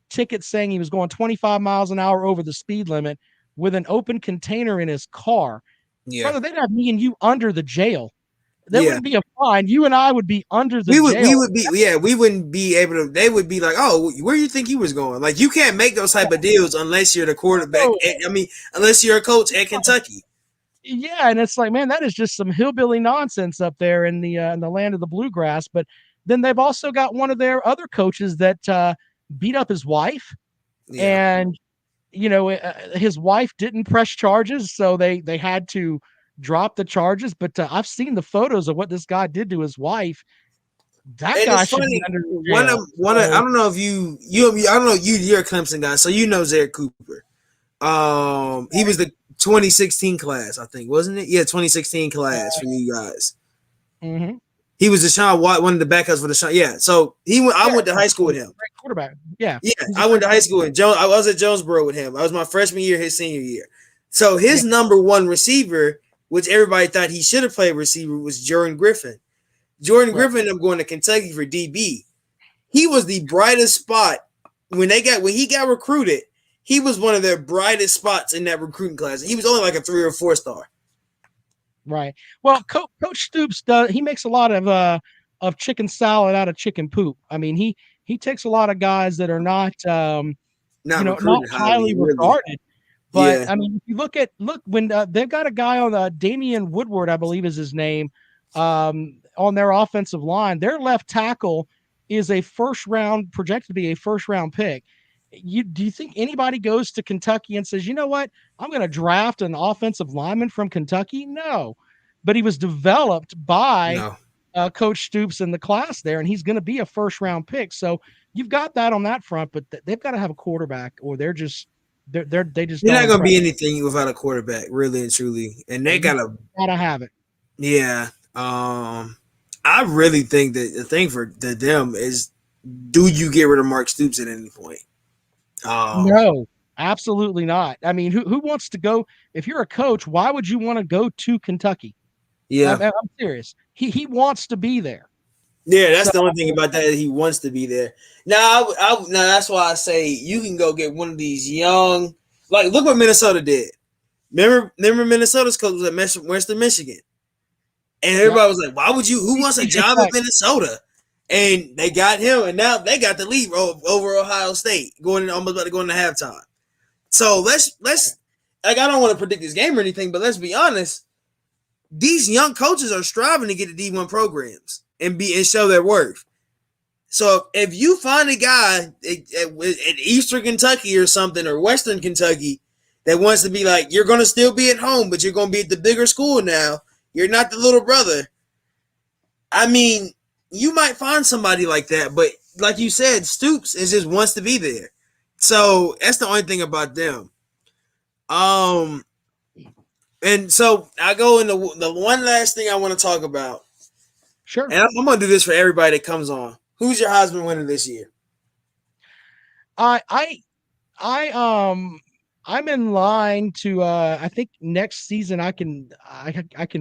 ticket saying he was going 25 miles an hour over the speed limit with an open container in his car. Yeah. Brother, they'd have me and you under the jail. There Yeah. wouldn't be a fine. You and I would be under the We jail. would be, yeah, we wouldn't be able to. They would be like, oh, where do you think he was going? Like, you can't make those type of deals unless you're the quarterback. No. I mean, unless you're a coach at Kentucky. Yeah, and it's like, man, that is just some hillbilly nonsense up there in the land of the bluegrass. But then they've also got one of their other coaches that beat up his wife, Yeah. and his wife didn't press charges, so they had to drop the charges. But I've seen the photos of what this guy did to his wife. That And guy it's should be funny. under One jail. of I don't know if I don't know you're a Clemson guy, so you know Zaire Cooper. He was the 2016 class, I think, wasn't it? Yeah, 2016 class from you guys. Mm-hmm. He was Deshaun Watt, one of the backups for Deshaun. Yeah, so I went to high school with him. Great quarterback. Yeah. Yeah, I went to high school with Joe. I was at Jonesboro with him. I was my freshman year, his senior year. So his number one receiver, which everybody thought he should have played receiver, was Jordan Griffin. Jordan Griffin ended up going to Kentucky for DB. He was the brightest spot when he got recruited. He was one of their brightest spots in that recruiting class. He was only like a 3 or 4 star. Right. Well, Coach Stoops he makes a lot of chicken salad out of chicken poop. I mean, he takes a lot of guys that are not not highly regarded. But I mean, if you look when they've got a guy on Damian Woodward, I believe is his name, on their offensive line. Their left tackle is projected to be a first round pick. Do you think anybody goes to Kentucky and says, you know what, I'm going to draft an offensive lineman from Kentucky? No, but he was developed by Coach Stoops in the class there, and he's going to be a first round pick. So you've got that on that front, but they've got to have a quarterback, or they're not going to be anything without a quarterback, really and truly, and they gotta have it. Yeah, I really think that the thing for them is, do you get rid of Mark Stoops at any point? No, absolutely not. I mean, who wants to go? If you're a coach, why would you want to go to Kentucky? Yeah, I'm serious. He wants to be there. Yeah, that's the only thing about that. He wants to be there. Now, that's why I say you can go get one of these young. Like, look what Minnesota did. Remember Minnesota's coach was at Western Michigan, and everybody was like, "Why would you? Who wants a job at Minnesota?" And they got him, and now they got the lead over Ohio State, almost about to go into halftime. So let's I don't want to predict this game or anything, but let's be honest. These young coaches are striving to get to D1 programs and show their worth. So if you find a guy at Eastern Kentucky or something, or Western Kentucky, that wants to be like, you're going to still be at home, but you're going to be at the bigger school now. You're not the little brother. I mean, you might find somebody like that, but like you said, Stoops just wants to be there. So that's the only thing about them. And so I go into the one last thing I want to talk about. Sure. And I'm going to do this for everybody that comes on. Who's your Heisman winner this year? I'm in line to I think next season I can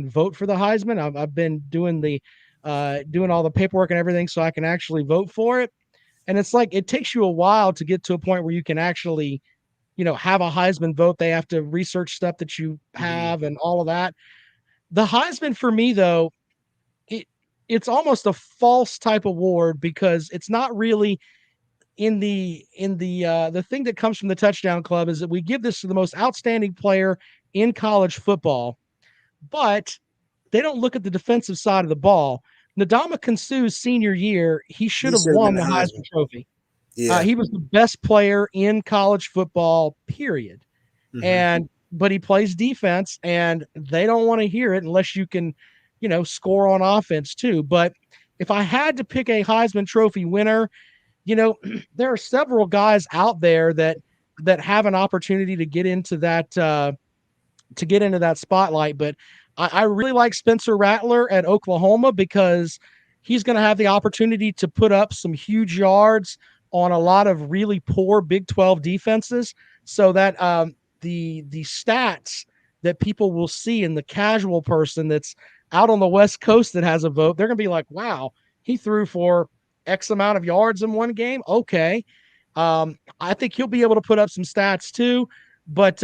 vote for the Heisman. I've been doing doing all the paperwork and everything so I can actually vote for it. And it's like it takes you a while to get to a point where you can actually have a Heisman vote. They have to research stuff that you have and all of that. The Heisman for me, though, it's almost a false type award because it's not really in the thing that comes from the Touchdown Club is that we give this to the most outstanding player in college football, but they don't look at the defensive side of the ball. Ndamukong Suh's senior year, he should have won the Heisman Trophy. Yeah. He was the best player in college football, period. Mm-hmm. But he plays defense, and they don't want to hear it unless you can, score on offense too. But if I had to pick a Heisman Trophy winner, there are several guys out there that have an opportunity to get into that spotlight. But I really like Spencer Rattler at Oklahoma because he's going to have the opportunity to put up some huge yards on a lot of really poor Big 12 defenses, so that the stats that people will see in the casual person that's out on the West Coast that has a vote, they're going to be like, wow, he threw for X amount of yards in one game. Okay. I think he'll be able to put up some stats too, but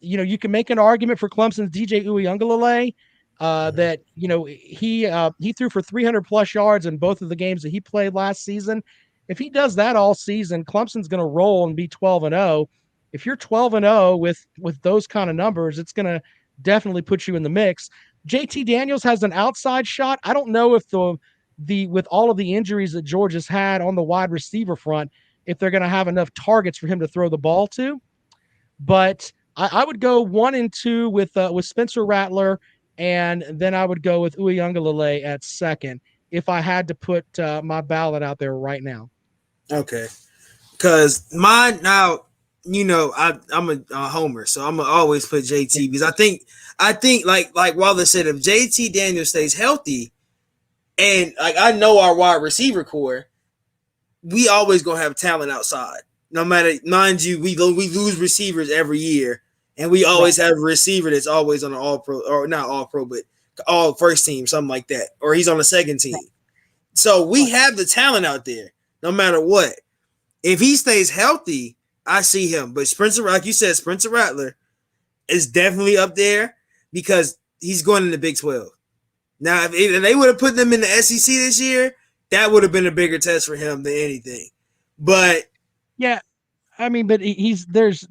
you can make an argument for Clemson's DJ Uiagalelei. that he threw for 300 plus yards in both of the games that he played last season. If he does that all season, Clemson's going to roll and be 12-0. If you're 12-0 with those kind of numbers, it's going to definitely put you in the mix. JT Daniels has an outside shot. I don't know if the with all of the injuries that Georgia's had on the wide receiver front, if they're going to have enough targets for him to throw the ball to. But I would go 1 and 2 with Spencer Rattler, and then I would go with Uiagalelei at second if I had to put my ballot out there right now. Okay, because mine now, I'm a homer, so I'm gonna always put JT because I think like Wallace said, if JT Daniels stays healthy, and like I know our wide receiver core, we always gonna have talent outside. No matter, mind you, we lose receivers every year, and we always have a receiver that's always on an all pro or not all pro, but all first team, something like that, or he's on the second team. So we have the talent out there, no matter what. If he stays healthy, I see him. But Spencer, like you said, Spencer Rattler is definitely up there because he's going in the Big 12. Now, if they would have put them in the SEC this year, that would have been a bigger test for him than anything. But yeah, I mean, but there's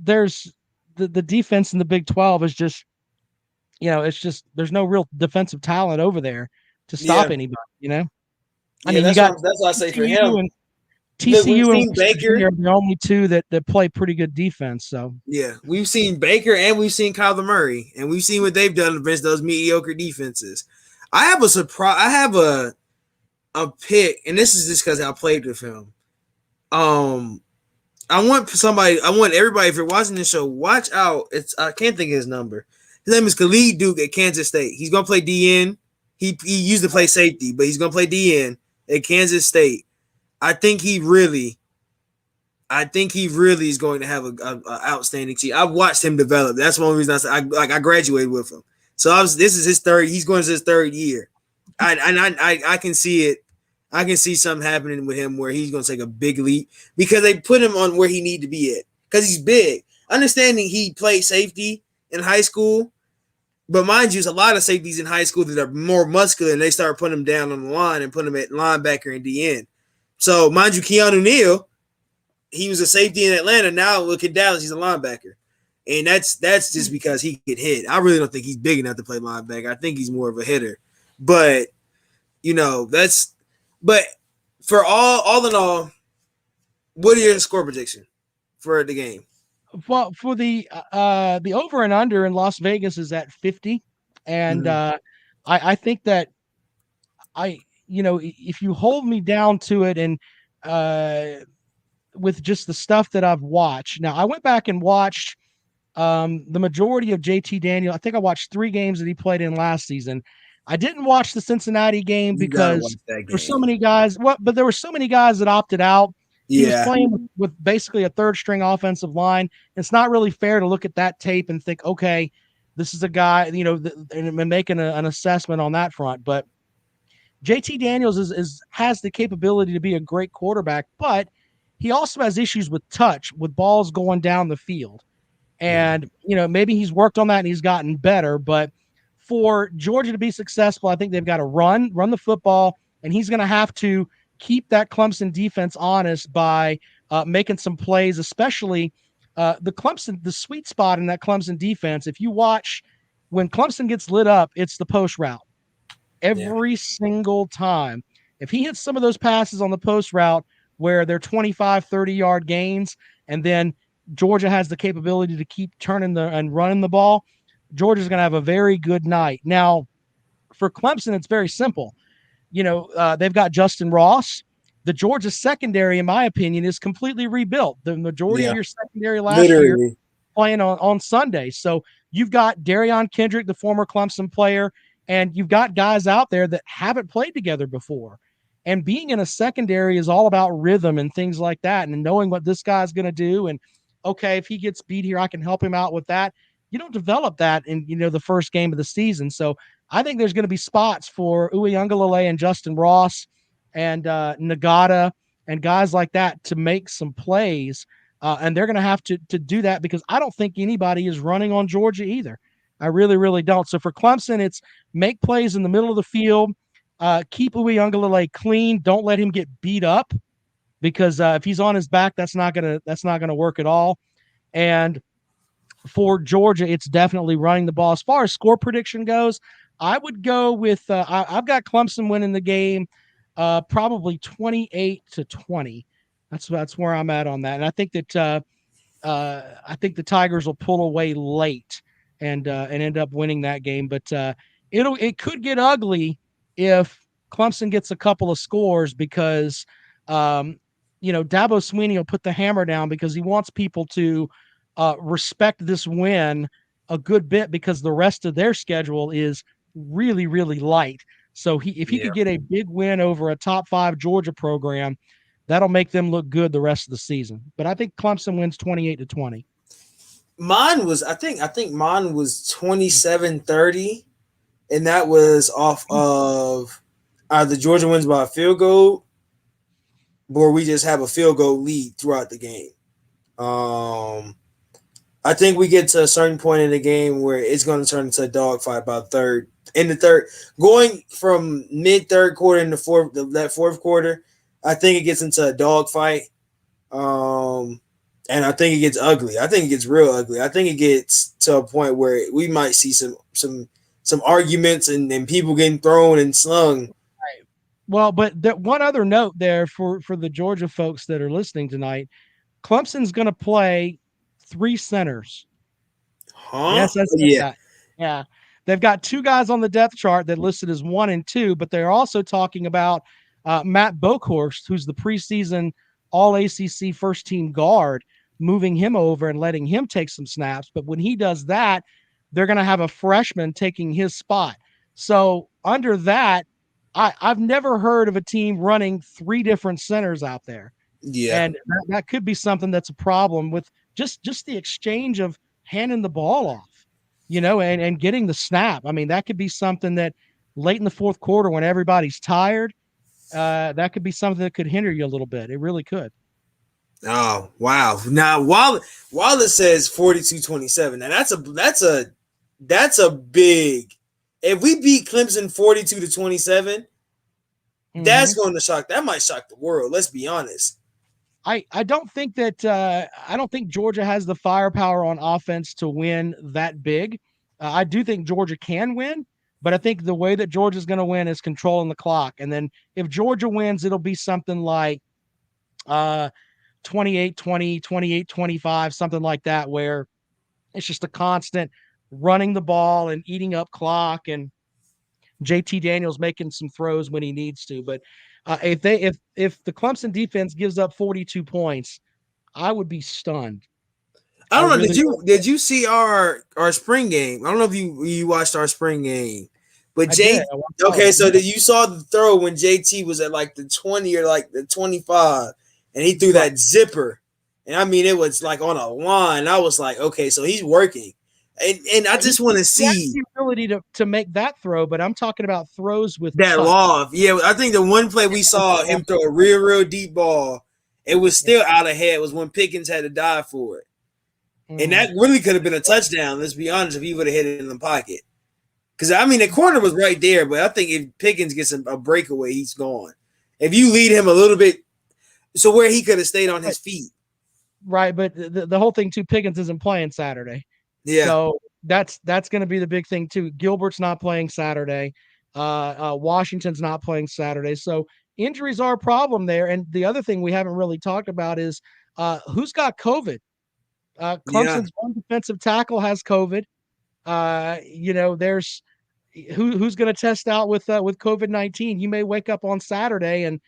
the defense in the Big 12 is just, it's just there's no real defensive talent over there to stop anybody. I mean, that's what I say for him. And TCU and Baker are the only two that play pretty good defense. So yeah, we've seen Baker and we've seen Kyler Murray, and we've seen what they've done against those mediocre defenses. I have a surprise. I have a pick, and this is just because I played with him. I want everybody, if you're watching this show, watch out. I can't think of his number. His name is Khalid Duke at Kansas State. He's gonna play DN. He used to play safety, but he's gonna play DN at Kansas State. I think he really is going to have a outstanding team. I've watched him develop. That's one reason I graduated with him. So this is his third. He's going to his third year. I can see it. I can see something happening with him where he's going to take a big leap because they put him on where he need to be at because he's big. Understanding he played safety in high school, but mind you, there's a lot of safeties in high school that are more muscular, and they start putting him down on the line and put him at linebacker and DN. So mind you, Keanu Neal, he was a safety in Atlanta. Now look at Dallas, he's a linebacker, and that's just because he get hit. I really don't think he's big enough to play linebacker. I think he's more of a hitter, but But for all in all, what are your score prediction for the game? Well, for the over and under in Las Vegas is at 50, and I think that if you hold me down to it and with just the stuff that I've watched. Now, I went back and watched the majority of JT Daniel. I think I watched 3 games that he played in last season. I didn't watch the Cincinnati game because there's so many guys. But there were so many guys that opted out. He was playing with basically a third string offensive line. It's not really fair to look at that tape and think, okay, this is a guy, and making an assessment on that front. But JT Daniels has the capability to be a great quarterback, but he also has issues with touch, with balls going down the field. And, maybe he's worked on that and he's gotten better. But for Georgia to be successful, I think they've got to run the football, and he's going to have to keep that Clemson defense honest by making some plays, especially the sweet spot in that Clemson defense. If you watch when Clemson gets lit up, it's the post route every single time. If he hits some of those passes on the post route where they're 25, 30-yard gains, and then Georgia has the capability to keep turning and running the ball, Georgia's going to have a very good night. Now, for Clemson, it's very simple. They've got Justin Ross. The Georgia secondary, in my opinion, is completely rebuilt. The majority of your secondary last year playing on Sunday. So you've got Darion Kendrick, the former Clemson player, and you've got guys out there that haven't played together before. And being in a secondary is all about rhythm and things like that, and knowing what this guy's going to do. And, okay, if he gets beat here, I can help him out with that. You don't develop that in, the first game of the season. So I think there's going to be spots for Uiagalelei and Justin Ross and Nagata and guys like that to make some plays. And they're going to have to do that because I don't think anybody is running on Georgia either. I really, really don't. So for Clemson, it's make plays in the middle of the field, keep Uyunglele clean. Don't let him get beat up because if he's on his back, that's not gonna work at all. And for Georgia, it's definitely running the ball. As far as score prediction goes, I would go with I've got Clemson winning the game, probably 28-20. That's where I'm at on that, and I think that I think the Tigers will pull away late and end up winning that game. But it could get ugly if Clemson gets a couple of scores because Dabo Swinney will put the hammer down because he wants people to respect this win a good bit because the rest of their schedule is really, really light. So if he could get a big win over a top 5 Georgia program, that'll make them look good the rest of the season. But I think Clemson wins 28-20. I think mine was 27-30, and that was off of either Georgia wins by a field goal or we just have a field goal lead throughout the game. I think we get to a certain point in the game where it's going to turn into a dogfight by the third, going from mid third quarter into that fourth quarter. I think it gets into a dogfight, and I think it gets ugly. I think it gets real ugly. I think it gets to a point where we might see some arguments and people getting thrown and slung. Right. Well, but one other note there for the Georgia folks that are listening tonight, Clemson's going to play 3 centers. Huh? Yes, I said that. Yeah. They've got 2 guys on the depth chart that listed as 1 and 2, but they're also talking about Matt Bokhorst, who's the preseason All-ACC first-team guard, moving him over and letting him take some snaps. But when he does that, they're going to have a freshman taking his spot. So under that, I've never heard of a team running 3 different centers out there. Yeah. And that could be something that's a problem with just the exchange of handing the ball off, and getting the snap. I mean, that could be something that late in the fourth quarter when everybody's tired, that could be something that could hinder you a little bit. It really could. Oh, wow. Now, while it says 42-27, now that's a big. If we beat Clemson 42-27, that's going to shock. That might shock the world. Let's be honest. I don't think Georgia has the firepower on offense to win that big. I do think Georgia can win, but I think the way that Georgia's going to win is controlling the clock. And then if Georgia wins, it'll be something like 28-20, 28-25, something like that, where it's just a constant running the ball and eating up clock, and JT Daniels making some throws when he needs to. But if the Clemson defense gives up 42 points, I would be stunned. I don't know. Did you see our spring game? I don't know if you watched our spring game, but so that you saw the throw when JT was at like the 20 or like the 25, and he threw that zipper, and I mean it was like on a line. I was like, okay, so he's working, and I just want to see the ability to make that throw. But I'm talking about throws with that touch. lob. Yeah, I think the one play we saw him throw a real deep ball, it was still out ahead. Was when Pickens had to dive for it. And that really could have been a touchdown, let's be honest, if he would have hit it in the pocket. Because, I mean, the corner was right there, but I think if Pickens gets a breakaway, he's gone. If you lead him a little bit, so where he could have stayed on his feet. Right, but the whole thing, too, Pickens isn't playing Saturday. Yeah. So that's going to be the big thing, too. Gilbert's not playing Saturday. Washington's not playing Saturday. So injuries are a problem there. And the other thing we haven't really talked about is who's got COVID? Clemson's one defensive tackle has COVID. There's who's going to test out with COVID-19. You may wake up on Saturday and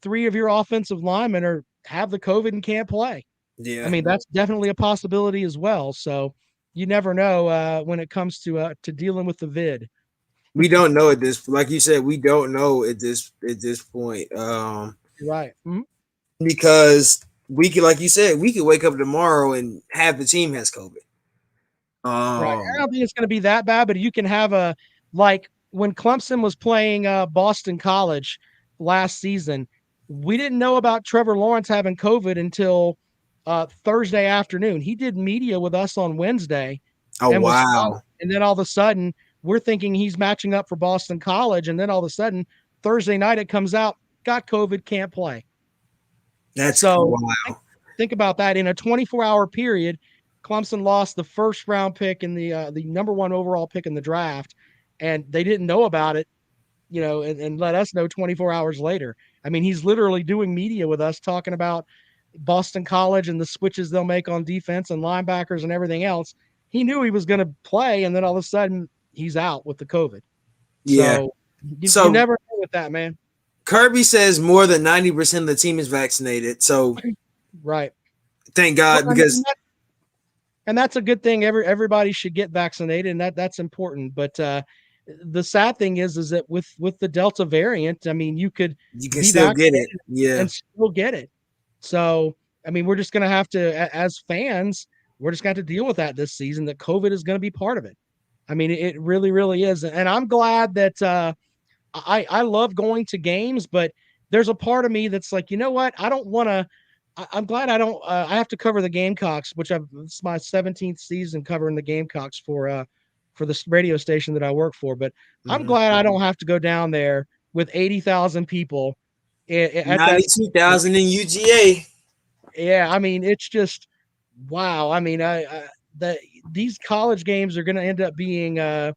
3 of your offensive linemen have the COVID and can't play. Yeah, I mean that's definitely a possibility as well. So you never know when it comes to dealing with the vid. We don't know at this, like you said, we don't know at this point. Right. Mm-hmm. Because we could, like you said, we could wake up tomorrow and half the team has COVID. Right. I don't think it's going to be that bad, but you can have like when Clemson was playing Boston College last season, we didn't know about Trevor Lawrence having COVID until Thursday afternoon. He did media with us on Wednesday. Oh, wow. And then all of a sudden, we're thinking he's matching up for Boston College. And then all of a sudden, Thursday night, it comes out, got COVID, can't play. That's So wow. think about that. In a 24-hour period, Clemson lost the first round pick and the number 1 overall pick in the draft, and they didn't know about it, and let us know 24 hours later. I mean, he's literally doing media with us talking about Boston College and the switches they'll make on defense and linebackers and everything else. He knew he was going to play, and then all of a sudden he's out with the COVID. Yeah. So you never know with that, man. Kirby says more than 90% of the team is vaccinated. So right. Thank God, well, because and that's a good thing. Everybody should get vaccinated, and that's important. But the sad thing is that with the Delta variant, I mean, you can still get it, and still get it. So, I mean, we're just going to have to, as fans, we're just going to have to deal with that this season. That COVID is going to be part of it. I mean, it really, really is. And I'm glad that I love going to games, but there's a part of me that's like, you know what? I don't want to. I'm glad I don't. I have to cover the Gamecocks, which it's my 17th season covering the Gamecocks for this radio station that I work for. But I'm glad I don't have to go down there with 80,000 people. At 92,000 in UGA. Yeah, I mean, it's just wow. I mean, these college games are going to end up being kind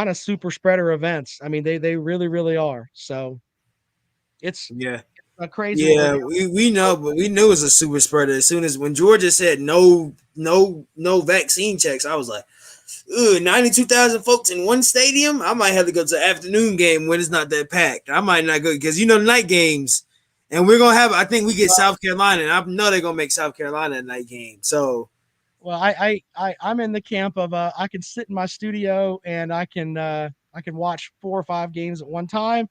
of super spreader events. I mean, they really, really are. So it's a crazy. Yeah, we know, but we knew it was a super spreader. As soon as when Georgia said no vaccine checks, I was like, 92,000 folks in one stadium. I might have to go to the afternoon game when it's not that packed. I might not go because night games, and we're gonna have. I think we get South Carolina, and I know they're gonna make South Carolina a night game. So, well, I'm in the camp of I can sit in my studio and I can watch 4 or 5 games at one time,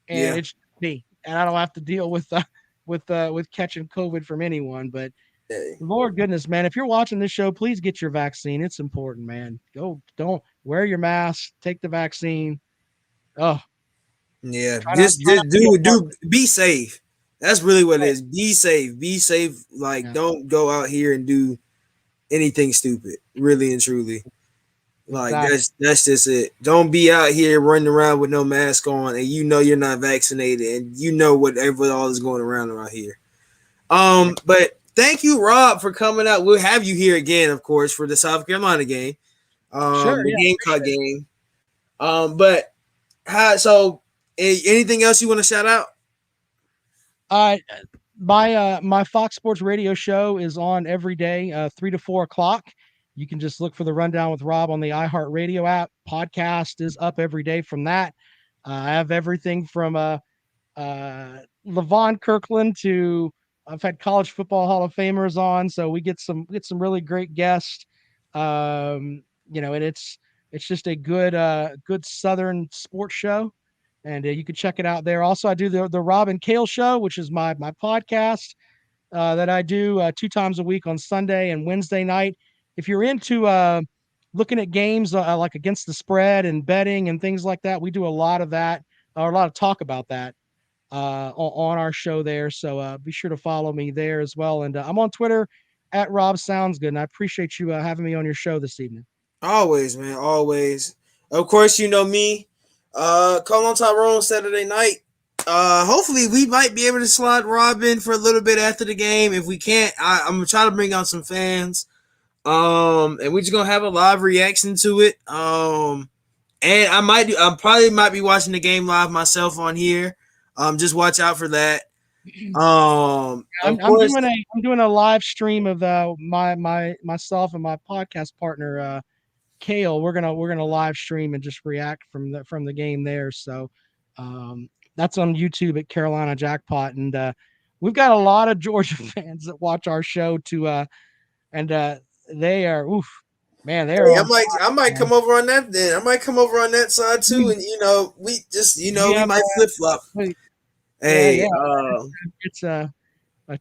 and it's me. And I don't have to deal with catching COVID from anyone. But Lord goodness, man, if you're watching this show, please get your vaccine. It's important, man. Don't wear your mask, take the vaccine. Oh, yeah, just do be safe. That's really what it is. Be safe. Be safe. Like, don't go out here and do anything stupid. Really and truly. Like that's just it. Don't be out here running around with no mask on, and you're not vaccinated, and whatever all is going around here. But thank you, Rob, for coming out. We'll have you here again, of course, for the South Carolina game, the Gamecock game. But so anything else you want to shout out? My Fox Sports radio show is on every day, 3 to 4 o'clock. You can just look for the Rundown with Rob on the iHeartRadio app. Podcast is up every day from that. I have everything from LaVon Kirkland to I've had college football Hall of Famers on, so we get some really great guests. And it's just a good Southern sports show, and you can check it out there. Also, I do the Rob and Kale Show, which is my podcast that I do 2 times a week on Sunday and Wednesday night. If you're into looking at games like against the spread and betting and things like that, we do a lot of that, or a lot of talk about that on our show there. So be sure to follow me there as well. And I'm on Twitter at Rob Sounds Good. And I appreciate you having me on your show this evening. Always, man. Always. Of course, you know me. Call on Tyrone Saturday night. Hopefully we might be able to slide Rob in for a little bit after the game. If we can't, I'm gonna try to bring on some fans. And we're just gonna have a live reaction to it. And I probably might be watching the game live myself on here. Just watch out for that. I'm doing a live stream of myself and my podcast partner Kale. We're gonna live stream and just react from the game there. So that's on YouTube at Carolina Jackpot, and we've got a lot of Georgia fans that watch our show too. They are, man. They're. Hey, I might come over on that. Then I might come over on that side too, and we just we might flip flop. Hey, it's a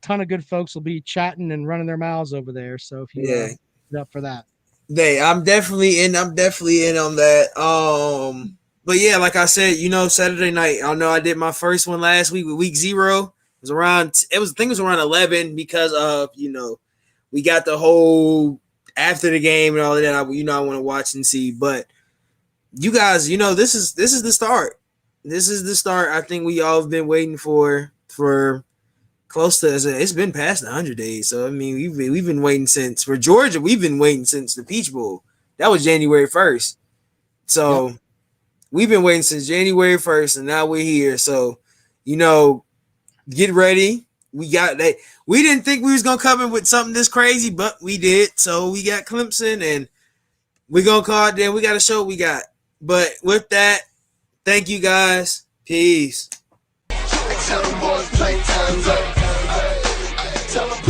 ton of good folks will be chatting and running their mouths over there. So if you get up for that, I'm definitely in. I'm definitely in on that. But yeah, like I said, Saturday night. I know I did my first one last week with week 0. It was around 11 because of we got the whole after the game and all of that, I want to watch and see. But you guys, this is the start. This is the start. I think we all have been waiting for close to. It's been past 100 days. So I mean, we've been waiting since for Georgia. We've been waiting since the Peach Bowl. That was January 1st. So we've been waiting since January 1st, and now we're here. So get ready. We got that. We didn't think we was gonna come in with something this crazy, but we did. So we got Clemson, and we're gonna call it then. We got to show what we got. But with that, thank you guys. Peace. Tell them boys, play time's up. Tell them